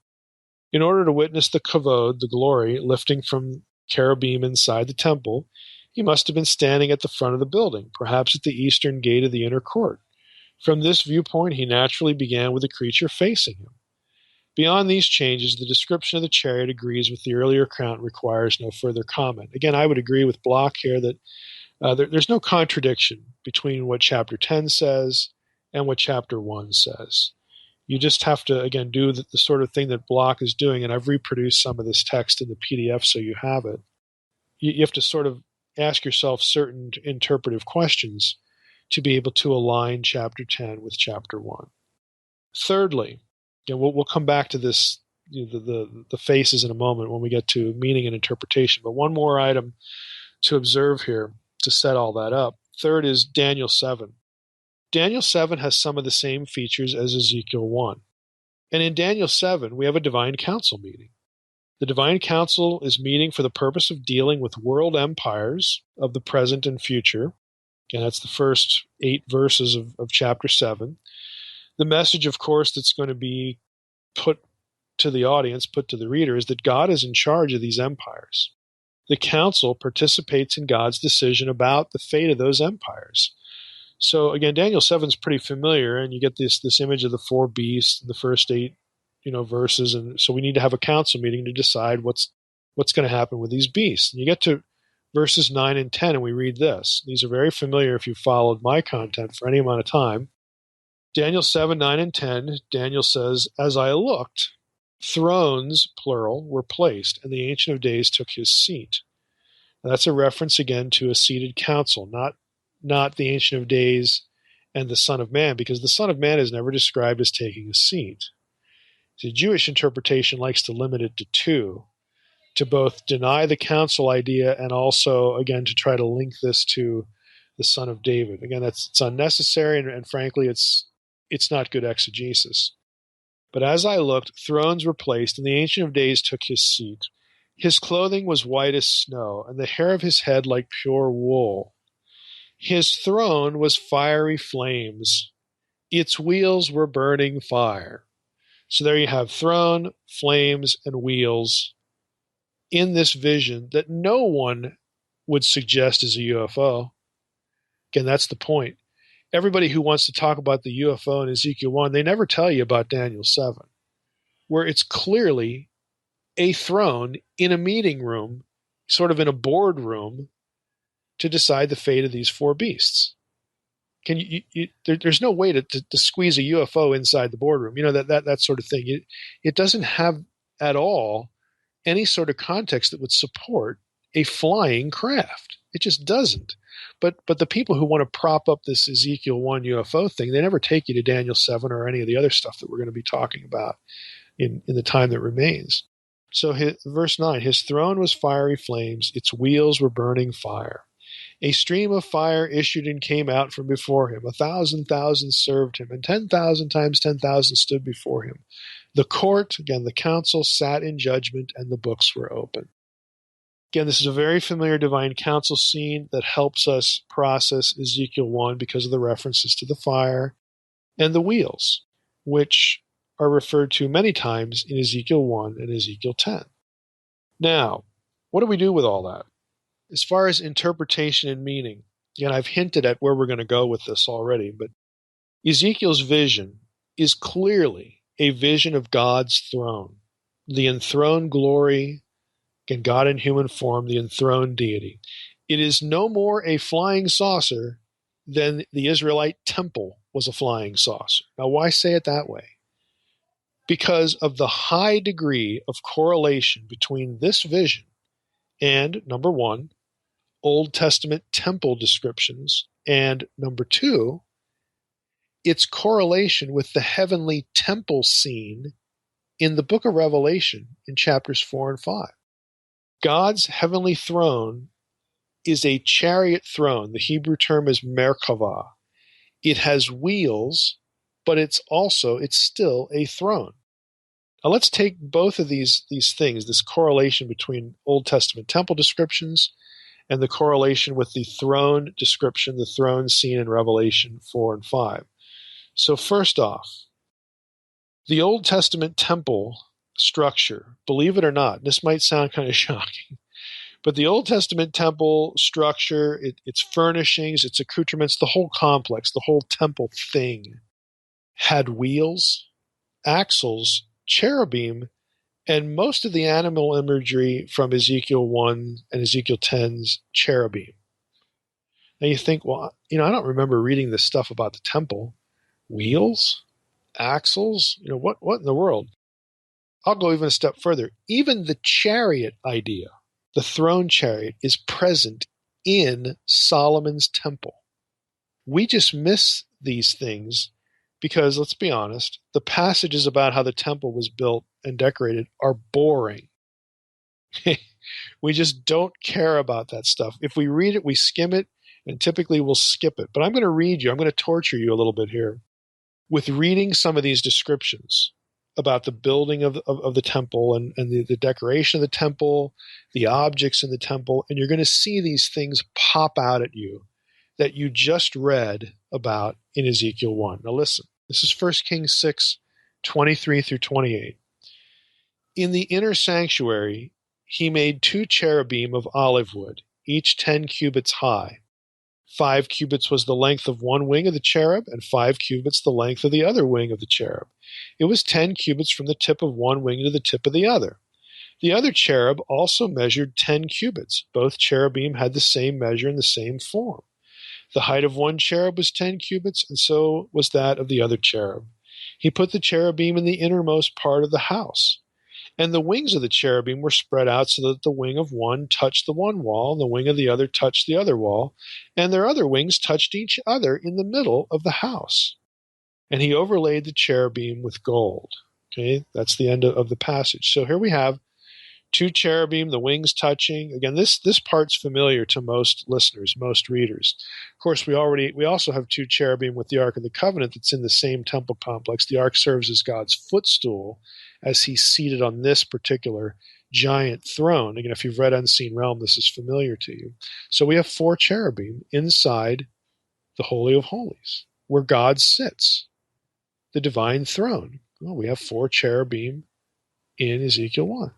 In order to witness the kavod, the glory, lifting from cherubim inside the temple, he must have been standing at the front of the building, perhaps at the eastern gate of the inner court. From this viewpoint, he naturally began with the creature facing him. Beyond these changes, the description of the chariot agrees with the earlier account and requires no further comment. Again, I would agree with Block here that there's no contradiction between what chapter 10 says and what chapter 1 says. You just have to, again, do the sort of thing that Block is doing, and I've reproduced some of this text in the PDF so you have it. You have to sort of ask yourself certain interpretive questions to be able to align chapter 10 with chapter 1. Thirdly, again, we'll come back to this, the faces in a moment when we get to meaning and interpretation, but one more item to observe here to set all that up. Third is Daniel 7. Daniel 7 has some of the same features as Ezekiel 1. And in Daniel 7, we have a divine council meeting. The divine council is meeting for the purpose of dealing with world empires of the present and future. Again, that's the first 8 verses of chapter 7. The message, of course, that's going to be put to the audience, put to the reader, is that God is in charge of these empires. The council participates in God's decision about the fate of those empires. So again, Daniel 7 is pretty familiar, and you get this image of the 4 beasts in the first 8 verses, and so we need to have a council meeting to decide what's going to happen with these beasts. And you get to verses 9 and 10, and we read this. These are very familiar if you've followed my content for any amount of time. Daniel 7, 9, and 10, Daniel says, as I looked, thrones, plural, were placed, and the Ancient of Days took his seat. Now, that's a reference again to a seated council, not the Ancient of Days and the Son of Man, because the Son of Man is never described as taking a seat. The Jewish interpretation likes to limit it to 2, to both deny the council idea and also, again, to try to link this to the Son of David. Again, it's unnecessary, and frankly, it's not good exegesis. But as I looked, thrones were placed, and the Ancient of Days took his seat. His clothing was white as snow, and the hair of his head like pure wool. His throne was fiery flames. Its wheels were burning fire. So there you have throne, flames, and wheels in this vision that no one would suggest is a UFO. Again, that's the point. Everybody who wants to talk about the UFO in Ezekiel 1, they never tell you about Daniel 7, where it's clearly a throne in a meeting room, sort of in a boardroom, to decide the fate of these 4 beasts. There's no way to squeeze a UFO inside the boardroom, that sort of thing. It doesn't have at all any sort of context that would support a flying craft. It just doesn't. But the people who want to prop up this Ezekiel 1 UFO thing, they never take you to Daniel 7 or any of the other stuff that we're going to be talking about in the time that remains. So verse 9, his throne was fiery flames, its wheels were burning fire. A stream of fire issued and came out from before him. 1,000,000 served him, and 10,000 times 10,000 stood before him. The court, again, the council, sat in judgment, and the books were open. Again, this is a very familiar divine council scene that helps us process Ezekiel 1 because of the references to the fire and the wheels, which are referred to many times in Ezekiel 1 and Ezekiel 10. Now, what do we do with all that? As far as interpretation and meaning, again, I've hinted at where we're going to go with this already, but Ezekiel's vision is clearly a vision of God's throne, the enthroned glory, and God in human form, the enthroned deity. It is no more a flying saucer than the Israelite temple was a flying saucer. Now, why say it that way? Because of the high degree of correlation between this vision and, number one, Old Testament temple descriptions, and number two, its correlation with the heavenly temple scene in the book of Revelation in chapters 4 and 5. God's heavenly throne is a chariot throne. The Hebrew term is Merkavah. It has wheels, but it's still a throne. Now let's take both of these things, this correlation between Old Testament temple descriptions and the correlation with the throne description, the throne scene in Revelation 4 and 5. So first off, the Old Testament temple structure, believe it or not, this might sound kind of shocking, but the Old Testament temple structure, its furnishings, its accoutrements, the whole complex, the whole temple thing, had wheels, axles, cherubim, and most of the animal imagery from Ezekiel 1 and Ezekiel 10's cherubim. Now you think, well, I don't remember reading this stuff about the temple. Wheels? Axles? What in the world? I'll go even a step further. Even the chariot idea, the throne chariot, is present in Solomon's temple. We just miss these things because, let's be honest, the passages about how the temple was built and decorated are boring. We just don't care about that stuff. If we read it, we skim it, and typically we'll skip it. But I'm going to torture you a little bit here with reading some of these descriptions about the building of the temple and the decoration of the temple, the objects in the temple, and you're going to see these things pop out at you that you just read about in Ezekiel 1. Now listen, this is 1 Kings 6, 23 through 28. In the inner sanctuary, he made 2 cherubim of olive wood, each 10 cubits high. 5 cubits was the length of one wing of the cherub, and 5 cubits the length of the other wing of the cherub. It was 10 cubits from the tip of one wing to the tip of the other. The other cherub also measured 10 cubits. Both cherubim had the same measure and the same form. The height of one cherub was 10 cubits, and so was that of the other cherub. He put the cherubim in the innermost part of the house. And the wings of the cherubim were spread out so that the wing of one touched the one wall, and the wing of the other touched the other wall, and their other wings touched each other in the middle of the house. And he overlaid the cherubim with gold. Okay, that's the end of the passage. So here we have 2 cherubim, the wings touching. Again, this part's familiar to most listeners, most readers. Of course, we also have 2 cherubim with the Ark of the Covenant that's in the same temple complex. The Ark serves as God's footstool as he's seated on this particular giant throne. Again, if you've read Unseen Realm, this is familiar to you. So we have 4 cherubim inside the Holy of Holies, where God sits, the divine throne. Well, we have 4 cherubim in Ezekiel 1.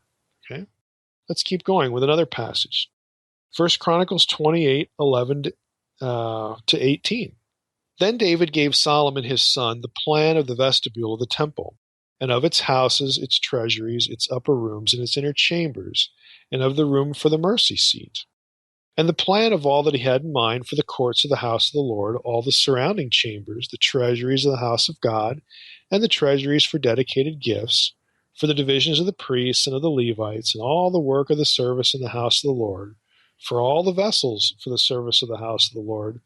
Okay, let's keep going with another passage. 1 Chronicles 28, 11 to 18. Then David gave Solomon his son the plan of the vestibule of the temple, and of its houses, its treasuries, its upper rooms, and its inner chambers, and of the room for the mercy seat, and the plan of all that he had in mind for the courts of the house of the Lord, all the surrounding chambers, the treasuries of the house of God, and the treasuries for dedicated gifts, for the divisions of the priests and of the Levites, and all the work of the service in the house of the Lord, for all the vessels for the service of the house of the Lord,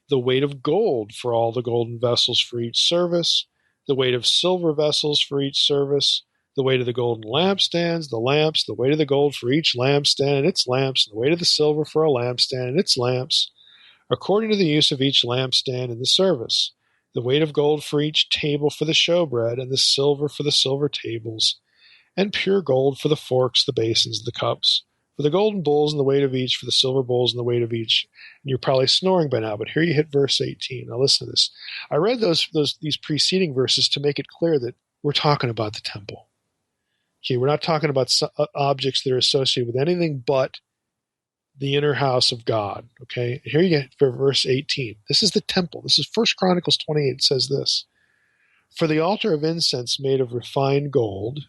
the weight of gold for all the golden vessels for each service, the weight of silver vessels for each service, the weight of the golden lampstands, the lamps, the weight of the gold for each lampstand and its lamps, and the weight of the silver for a lampstand and its lamps, according to the use of each lampstand in the service, the weight of gold for each table for the showbread, and the silver for the silver tables, and pure gold for the forks, the basins, the cups, For the golden bowls and the weight of each, for the silver bowls and the weight of each. And you're probably snoring by now, but here you hit verse 18. Now listen to this. I read these preceding verses to make it clear that we're talking about the temple. Okay, we're not talking about objects that are associated with anything but the inner house of God. Okay, here you get for verse 18. This is the temple. This is 1 Chronicles 28. It says this. For the altar of incense made of refined gold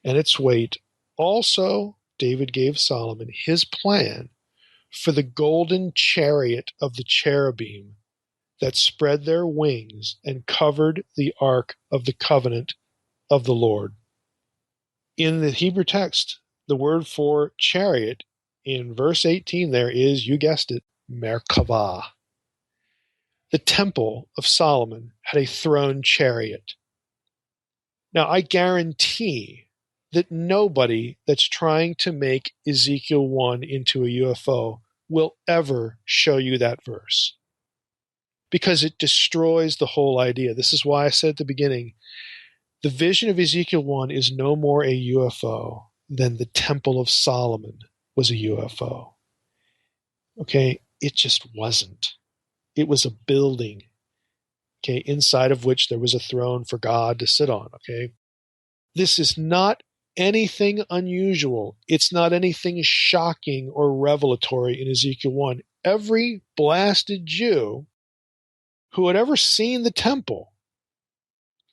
and its weight, also David gave Solomon his plan for the golden chariot of the cherubim that spread their wings and covered the ark of the covenant of the Lord. In the Hebrew text, the word for chariot in verse 18 there is, you guessed it, Merkavah. The temple of Solomon had a throne chariot. Now, I guarantee that nobody that's trying to make Ezekiel 1 into a UFO will ever show you that verse, because it destroys the whole idea. This is why I said at the beginning, the vision of Ezekiel 1 is no more a UFO than the Temple of Solomon was a UFO. Okay, it just wasn't. It was a building, okay, inside of which there was a throne for God to sit on, okay? This is not anything unusual. It's not anything shocking or revelatory in Ezekiel 1. Every blasted Jew who had ever seen the temple,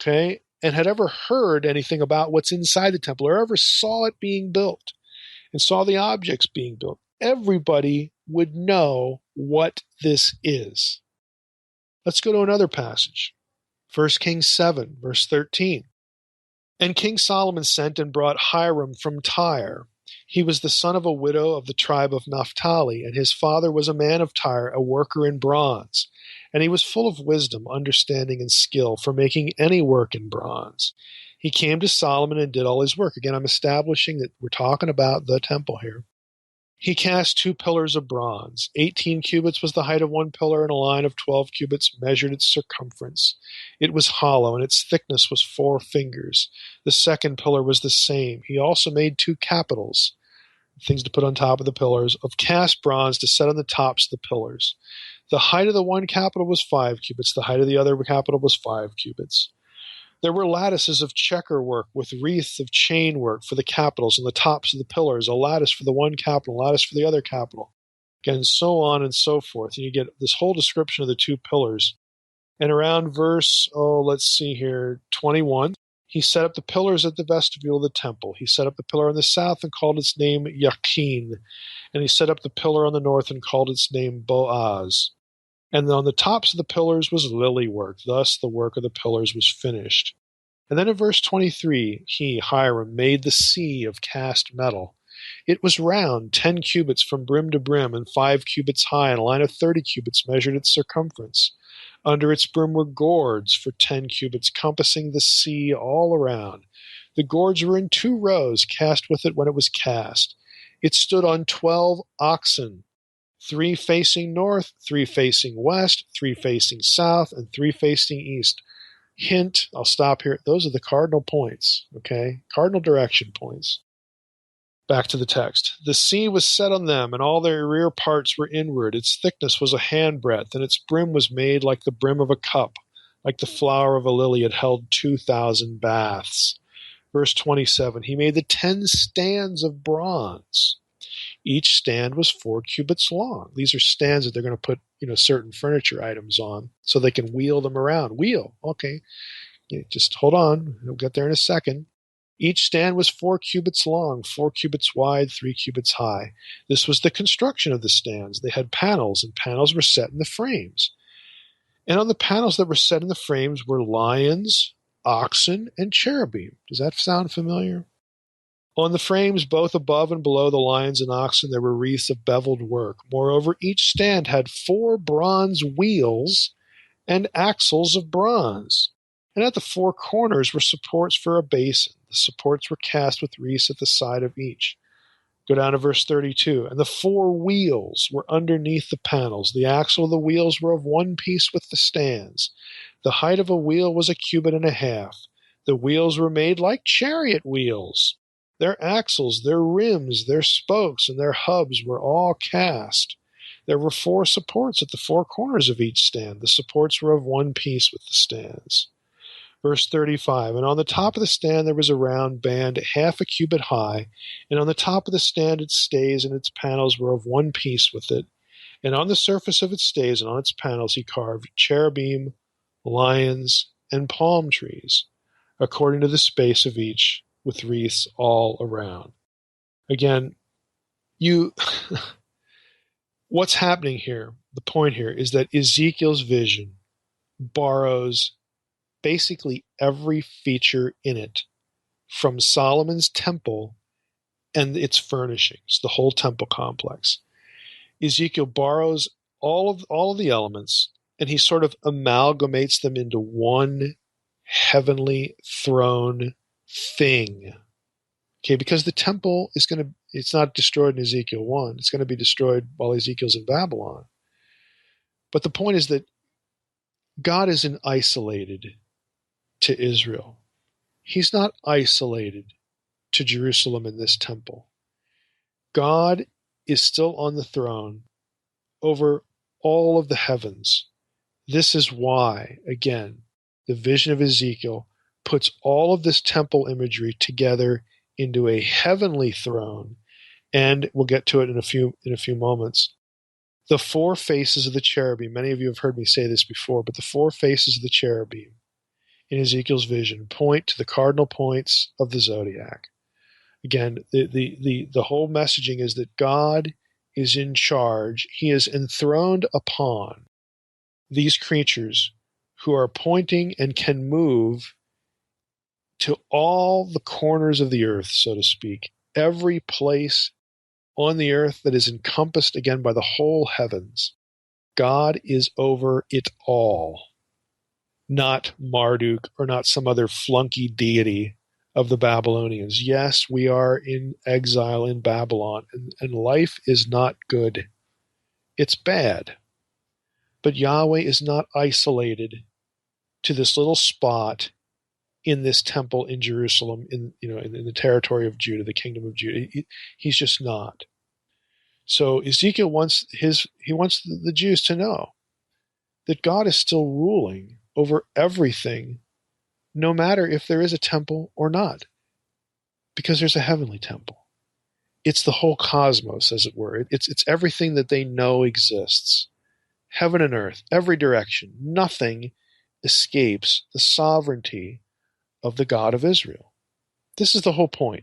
okay, and had ever heard anything about what's inside the temple or ever saw it being built and saw the objects being built, everybody would know what this is. Let's go to another passage. 1 Kings 7, verse 13. And King Solomon sent and brought Hiram from Tyre. He was the son of a widow of the tribe of Naphtali, and his father was a man of Tyre, a worker in bronze. And he was full of wisdom, understanding, and skill for making any work in bronze. He came to Solomon and did all his work. Again, I'm establishing that we're talking about the temple here. He cast 2 pillars of bronze. 18 cubits was the height of one pillar, and a line of 12 cubits measured its circumference. It was hollow, and its thickness was 4 fingers. The second pillar was the same. He also made 2 capitals, things to put on top of the pillars, of cast bronze to set on the tops of the pillars. The height of the one capital was 5 cubits. The height of the other capital was 5 cubits. There were lattices of checker work with wreaths of chain work for the capitals and the tops of the pillars, a lattice for the one capital, a lattice for the other capital, again, so on and so forth. And you get this whole description of the 2 pillars. And around verse, 21, he set up the pillars at the vestibule of the temple. He set up the pillar on the south and called its name Yakin. And he set up the pillar on the north and called its name Boaz. And on the tops of the pillars was lily work. Thus the work of the pillars was finished. And then in verse 23, he, Hiram, made the sea of cast metal. It was round, 10 cubits from brim to brim, and 5 cubits high, and a line of 30 cubits measured its circumference. Under its brim were gourds for 10 cubits, compassing the sea all around. The gourds were in 2 rows, cast with it when it was cast. It stood on 12 oxen, 3 facing north, 3 facing west, 3 facing south, and 3 facing east. Hint, I'll stop here. Those are the cardinal points, okay? Cardinal direction points. Back to the text. The sea was set on them, and all their rear parts were inward. Its thickness was a handbreadth, and its brim was made like the brim of a cup. Like the flower of a lily, it held 2,000 baths. Verse 27, he made the 10 stands of bronze. Each stand was 4 cubits long. These are stands that they're going to put, certain furniture items on so they can wheel them around. Wheel, okay. Just hold on. We'll get there in a second. Each stand was 4 cubits long, 4 cubits wide, 3 cubits high. This was the construction of the stands. They had panels, and panels were set in the frames. And on the panels that were set in the frames were lions, oxen, and cherubim. Does that sound familiar? On the frames, both above and below the lions and oxen, there were wreaths of beveled work. Moreover, each stand had 4 bronze wheels and axles of bronze. And at the 4 corners were supports for a basin. The supports were cast with wreaths at the side of each. Go down to verse 32. And the 4 wheels were underneath the panels. The axle of the wheels were of one piece with the stands. The height of a wheel was 1.5 cubits. The wheels were made like chariot wheels. Their axles, their rims, their spokes, and their hubs were all cast. There were 4 supports at the 4 corners of each stand. The supports were of one piece with the stands. Verse 35, and on the top of the stand there was a round band half a cubit high, and on the top of the stand its stays and its panels were of one piece with it. And on the surface of its stays and on its panels he carved cherubim, lions, and palm trees, according to the space of each, with wreaths all around. Again, what's happening here, the point here, is that Ezekiel's vision borrows basically every feature in it from Solomon's temple and its furnishings, the whole temple complex. Ezekiel borrows all of the elements, and he sort of amalgamates them into one heavenly throne thing. Okay, because the temple it's not destroyed in Ezekiel 1. It's going to be destroyed while Ezekiel's in Babylon. But the point is that God isn't isolated to Israel. He's not isolated to Jerusalem in this temple. God is still on the throne over all of the heavens. This is why, again, the vision of Ezekiel puts all of this temple imagery together into a heavenly throne, and we'll get to it in a few moments. The 4 faces of the cherubim, many of you have heard me say this before, but the 4 faces of the cherubim in Ezekiel's vision point to the cardinal points of the zodiac. Again, the whole messaging is that God is in charge. He is enthroned upon these creatures who are pointing and can move to all the corners of the earth, so to speak, every place on the earth that is encompassed, again, by the whole heavens. God is over it all, not Marduk or not some other flunky deity of the Babylonians. Yes, we are in exile in Babylon, and life is not good. It's bad. But Yahweh is not isolated to this little spot in this temple in Jerusalem, in the territory of Judah, the kingdom of Judah. He's just not. So Ezekiel wants the Jews to know that God is still ruling over everything, no matter if there is a temple or not, because there's a heavenly temple. It's the whole cosmos, as it were. It's everything that they know exists. Heaven and earth, every direction. Nothing escapes the sovereignty of the God of Israel. This is the whole point.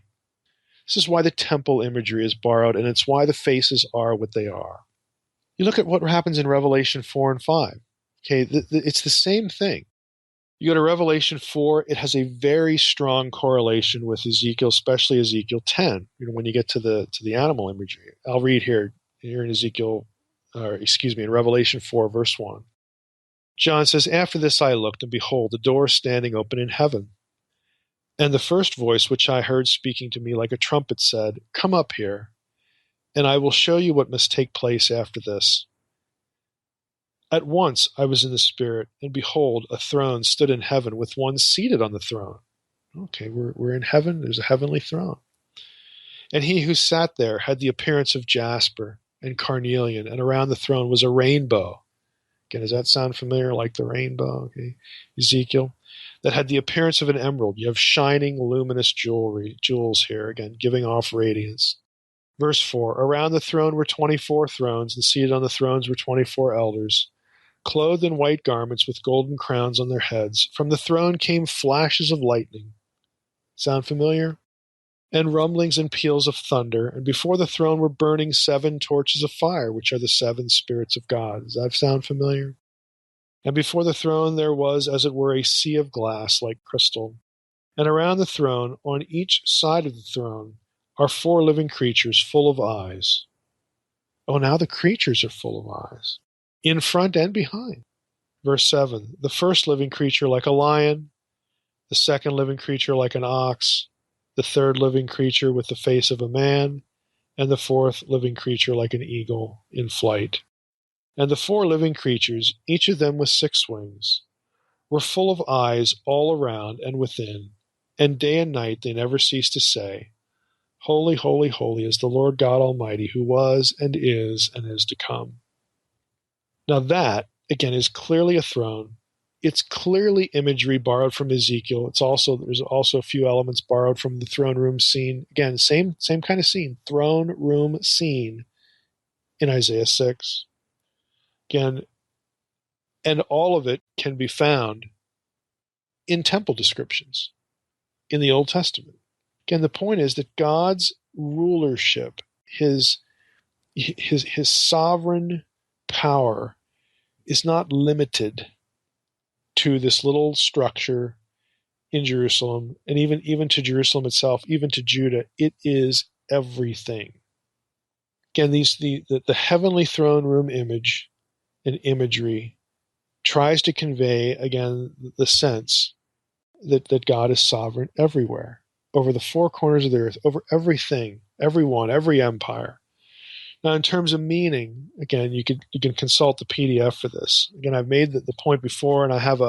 This is why the temple imagery is borrowed, and it's why the faces are what they are. You look at what happens in Revelation 4 and 5. Okay, it's the same thing. You go to Revelation 4, it has a very strong correlation with Ezekiel, especially Ezekiel 10. When you get to the animal imagery. I'll read here in in Revelation 4, verse 1. John says, "After this I looked, and behold, a door standing open in heaven. And the first voice which I heard speaking to me like a trumpet said, 'Come up here, and I will show you what must take place after this.' At once I was in the Spirit, and behold, a throne stood in heaven with one seated on the throne." Okay, we're in heaven. There's a heavenly throne. "And he who sat there had the appearance of jasper and carnelian, and around the throne was a rainbow." Again, does that sound familiar, like the rainbow? Okay. Ezekiel. "That had the appearance of an emerald." You have shining, luminous jewels here, again, giving off radiance. Verse 4, "Around the throne were 24 thrones, and seated on the thrones were 24 elders, clothed in white garments with golden crowns on their heads. From the throne came flashes of lightning." Sound familiar? "And rumblings and peals of thunder. And before the throne were burning 7 torches of fire, which are the 7 spirits of God." Does that sound familiar? "And before the throne there was, as it were, a sea of glass like crystal. And around the throne, on each side of the throne, are 4 living creatures full of eyes." Oh, now the creatures are full of eyes, in front and behind. Verse 7, "The first living creature like a lion, the second living creature like an ox, the third living creature with the face of a man, and the fourth living creature like an eagle in flight. And the 4 living creatures, each of them with 6 wings, were full of eyes all around and within, and day and night they never ceased to say, Holy, holy, holy is the Lord God Almighty, who was and is to come. Now that, again, is clearly a throne. It's clearly imagery borrowed from Ezekiel. There's also a few elements borrowed from the throne room scene. Again, same kind of scene, throne room scene in Isaiah 6. Again, and all of it can be found in temple descriptions in the Old Testament. Again, the point is that God's rulership, his sovereign power, is not limited to this little structure in Jerusalem, and even to Jerusalem itself, even to Judah. It is everything. Again, the heavenly throne room image and imagery tries to convey, again, the sense that God is sovereign everywhere, over the four corners of the earth, over everything, everyone, every empire. Now, in terms of meaning, again, you can consult the PDF for this. Again, I've made the point before, and I have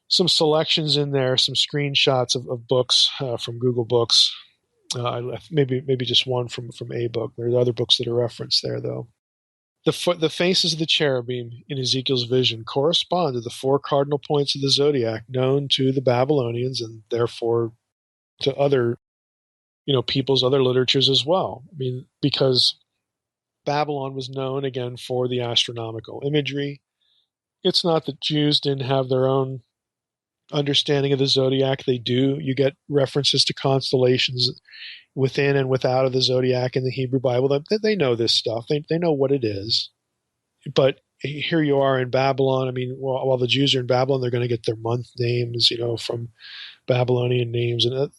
some selections in there, some screenshots of books from Google Books. Maybe just one from a book. There's other books that are referenced there, though. The faces of the cherubim in Ezekiel's vision correspond to the four cardinal points of the zodiac known to the Babylonians and therefore to other, peoples, other literatures as well. I mean, because Babylon was known, again, for the astronomical imagery. It's not that Jews didn't have their own understanding of the zodiac. They do. You get references to constellations within and without of the zodiac in the Hebrew Bible. They know this stuff. They know what it is. But here you are in Babylon. I mean, while the Jews are in Babylon, they're going to get their month names, from Babylonian names, and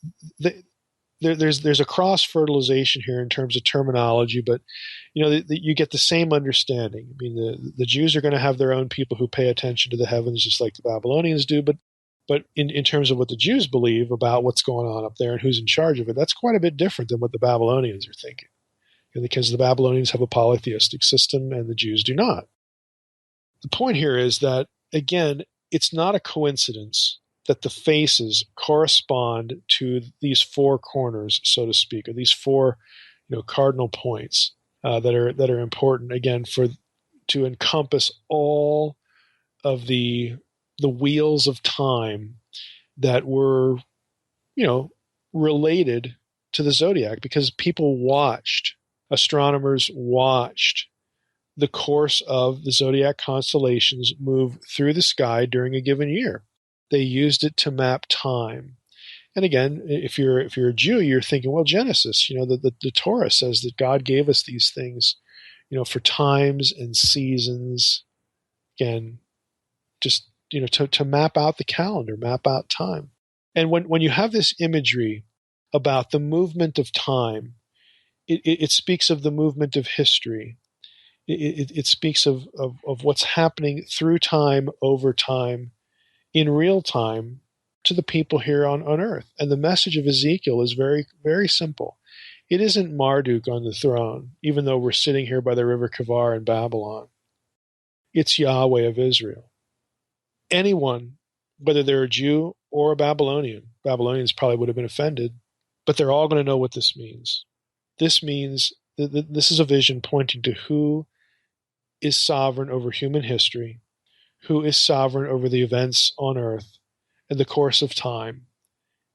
there's a cross fertilization here in terms of terminology. But you get the same understanding. I mean, the Jews are going to have their own people who pay attention to the heavens, just like the Babylonians do. But in terms of what the Jews believe about what's going on up there and who's in charge of it, that's quite a bit different than what the Babylonians are thinking. Because the Babylonians have a polytheistic system and the Jews do not. The point here is that, again, it's not a coincidence that the faces correspond to these four corners, so to speak, or these four cardinal points that are important, again, to encompass all of the wheels of time that were related to the zodiac, because astronomers watched the course of the zodiac constellations move through the sky during a given year. They used it to map time. And again, if you're a Jew, you're thinking, well, Genesis, the Torah says that God gave us these things, for times and seasons. Again, just to map out the calendar, map out time. And when you have this imagery about the movement of time, it speaks of the movement of history. It speaks of what's happening through time, over time, in real time to the people here on earth. And the message of Ezekiel is very, very simple. It isn't Marduk on the throne, even though we're sitting here by the river Kavar in Babylon. It's Yahweh of Israel. Anyone, whether they're a Jew or a Babylonian, Babylonians probably would have been offended, but they're all going to know what this means. This means this is a vision pointing to who is sovereign over human history, who is sovereign over the events on earth and the course of time.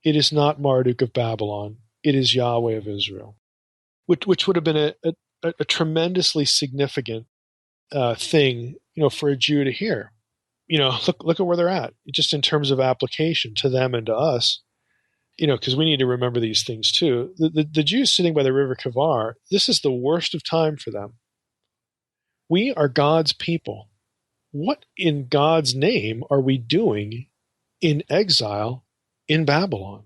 It is not Marduk of Babylon. It is Yahweh of Israel, which would have been a tremendously significant thing, for a Jew to hear. Look at where they're at, just in terms of application to them and to us. Because we need to remember these things too. The Jews sitting by the river Kavar, this is the worst of time for them. We are God's people. What in God's name are we doing in exile in Babylon?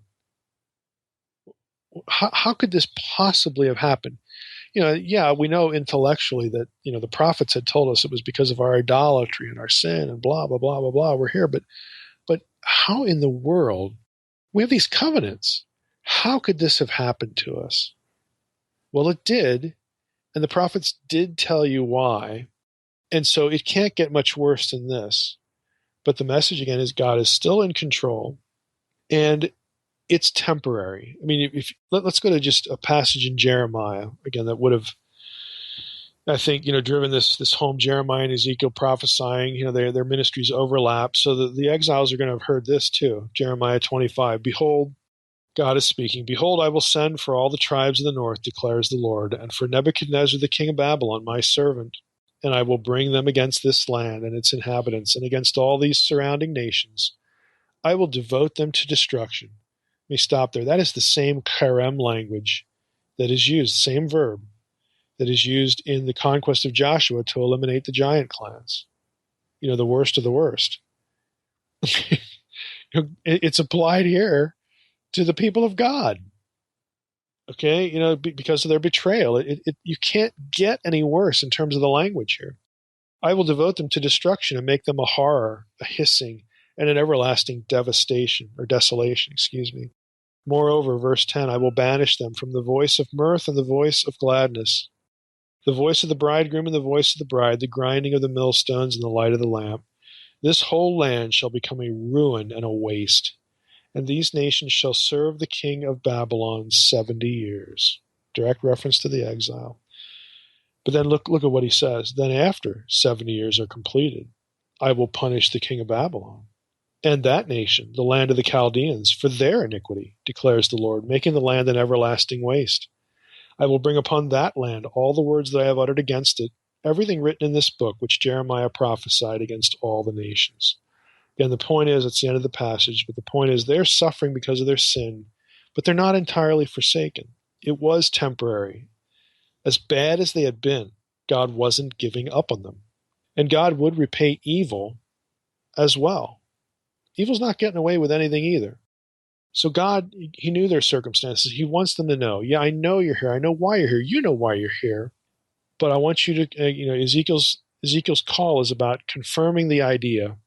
How could this possibly have happened? We know intellectually that, the prophets had told us it was because of our idolatry and our sin and blah, blah, blah, blah, blah. We're here. But how in the world? We have these covenants. How could this have happened to us? Well, it did. And the prophets did tell you why. And so it can't get much worse than this. But the message again is God is still in control. And it's temporary. I mean, let's go to just a passage in Jeremiah again that would have, I think, driven this home. Jeremiah and Ezekiel prophesying, their ministries overlap, so that the exiles are going to have heard this too. Jeremiah 25, behold, God is speaking, behold, I will send for all the tribes of the north, declares the Lord, and for Nebuchadnezzar the king of Babylon, my servant, and I will bring them against this land and its inhabitants, and against all these surrounding nations. I will devote them to destruction. Let me stop there. That is the same karem language that is used, same verb, that is used in the conquest of Joshua to eliminate the giant clans. The worst of the worst. It's applied here to the people of God. Okay, because of their betrayal. You can't get any worse in terms of the language here. I will devote them to destruction and make them a horror, a hissing, and an everlasting devastation, or desolation, excuse me. Moreover, verse 10, I will banish them from the voice of mirth and the voice of gladness, the voice of the bridegroom and the voice of the bride, the grinding of the millstones and the light of the lamp. This whole land shall become a ruin and a waste, and these nations shall serve the king of Babylon 70 years. Direct reference to the exile. But then look at what he says. Then after 70 years are completed, I will punish the king of Babylon and that nation, the land of the Chaldeans, for their iniquity, declares the Lord, making the land an everlasting waste. I will bring upon that land all the words that I have uttered against it, everything written in this book which Jeremiah prophesied against all the nations. Again, the point is, it's the end of the passage, but the point is they're suffering because of their sin, but they're not entirely forsaken. It was temporary. As bad as they had been, God wasn't giving up on them. And God would repay evil as well. Evil's not getting away with anything either. So God, he knew their circumstances. He wants them to know, yeah, I know you're here. I know why you're here. You know why you're here. But I want you to, Ezekiel's call is about confirming the idea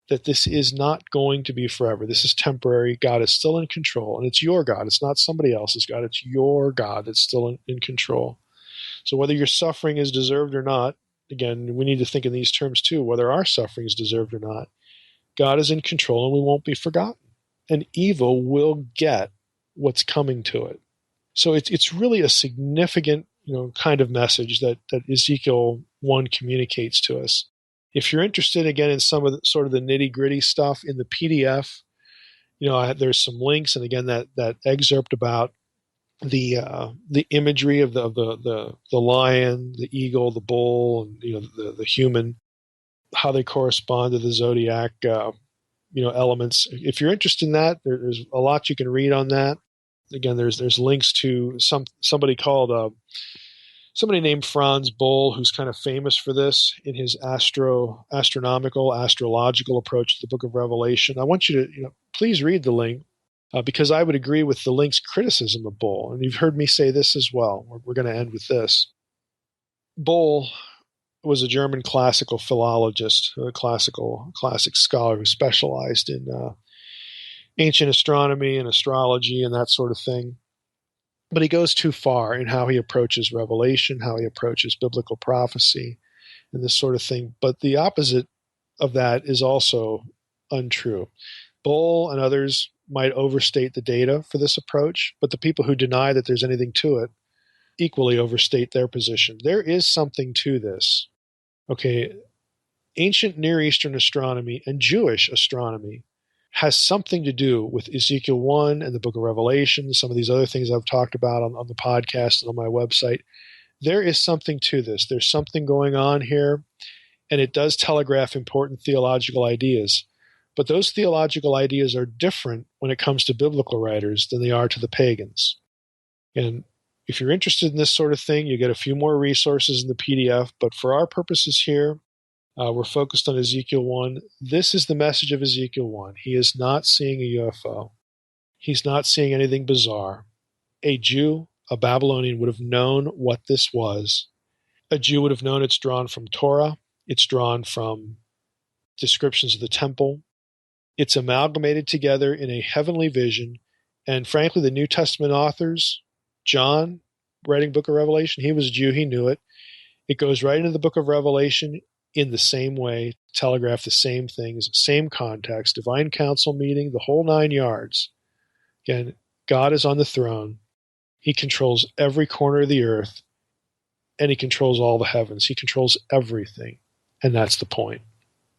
that this is not going to be forever. This is temporary. God is still in control. And it's your God. It's not somebody else's God. It's your God that's still in control. So whether your suffering is deserved or not, again, we need to think in these terms too, whether our suffering is deserved or not, God is in control and we won't be forgotten. And evil will get what's coming to it. So it's really a significant, kind of message that Ezekiel 1 communicates to us. If you're interested, again, in some of the sort of the nitty-gritty stuff in the PDF, there's some links, and again, that excerpt about the imagery of the lion, the eagle, the bull, and the human, how they correspond to the zodiac, elements. If you're interested in that, there's a lot you can read on that. Again, there's links to somebody named Franz Boll, who's kind of famous for this in his astrological approach to the Book of Revelation. I want you to please read the link because I would agree with the link's criticism of Boll, and you've heard me say this as well. We're going to end with this. Boll was a German classical philologist, a classic scholar who specialized in ancient astronomy and astrology and that sort of thing. But he goes too far in how he approaches Revelation, how he approaches biblical prophecy, and this sort of thing. But the opposite of that is also untrue. Boll and others might overstate the data for this approach, but the people who deny that there's anything to it equally overstate their position. There is something to this. Okay, ancient Near Eastern astronomy and Jewish astronomy has something to do with Ezekiel 1 and the book of Revelation, some of these other things I've talked about on the podcast and on my website. There is something to this. There's something going on here, and it does telegraph important theological ideas. But those theological ideas are different when it comes to biblical writers than they are to the pagans. And if you're interested in this sort of thing, you get a few more resources in the PDF. But for our purposes here, we're focused on Ezekiel 1. This is the message of Ezekiel 1. He is not seeing a UFO. He's not seeing anything bizarre. A Jew, a Babylonian, would have known what this was. A Jew would have known it's drawn from Torah. It's drawn from descriptions of the temple. It's amalgamated together in a heavenly vision. And frankly, the New Testament authors, John, writing book of Revelation, he was a Jew. He knew it. It goes right into the book of Revelation in the same way, telegraph the same things, same context, divine council meeting, the whole 9 yards. Again, God is on the throne. He controls every corner of the earth, and he controls all the heavens. He controls everything, and that's the point.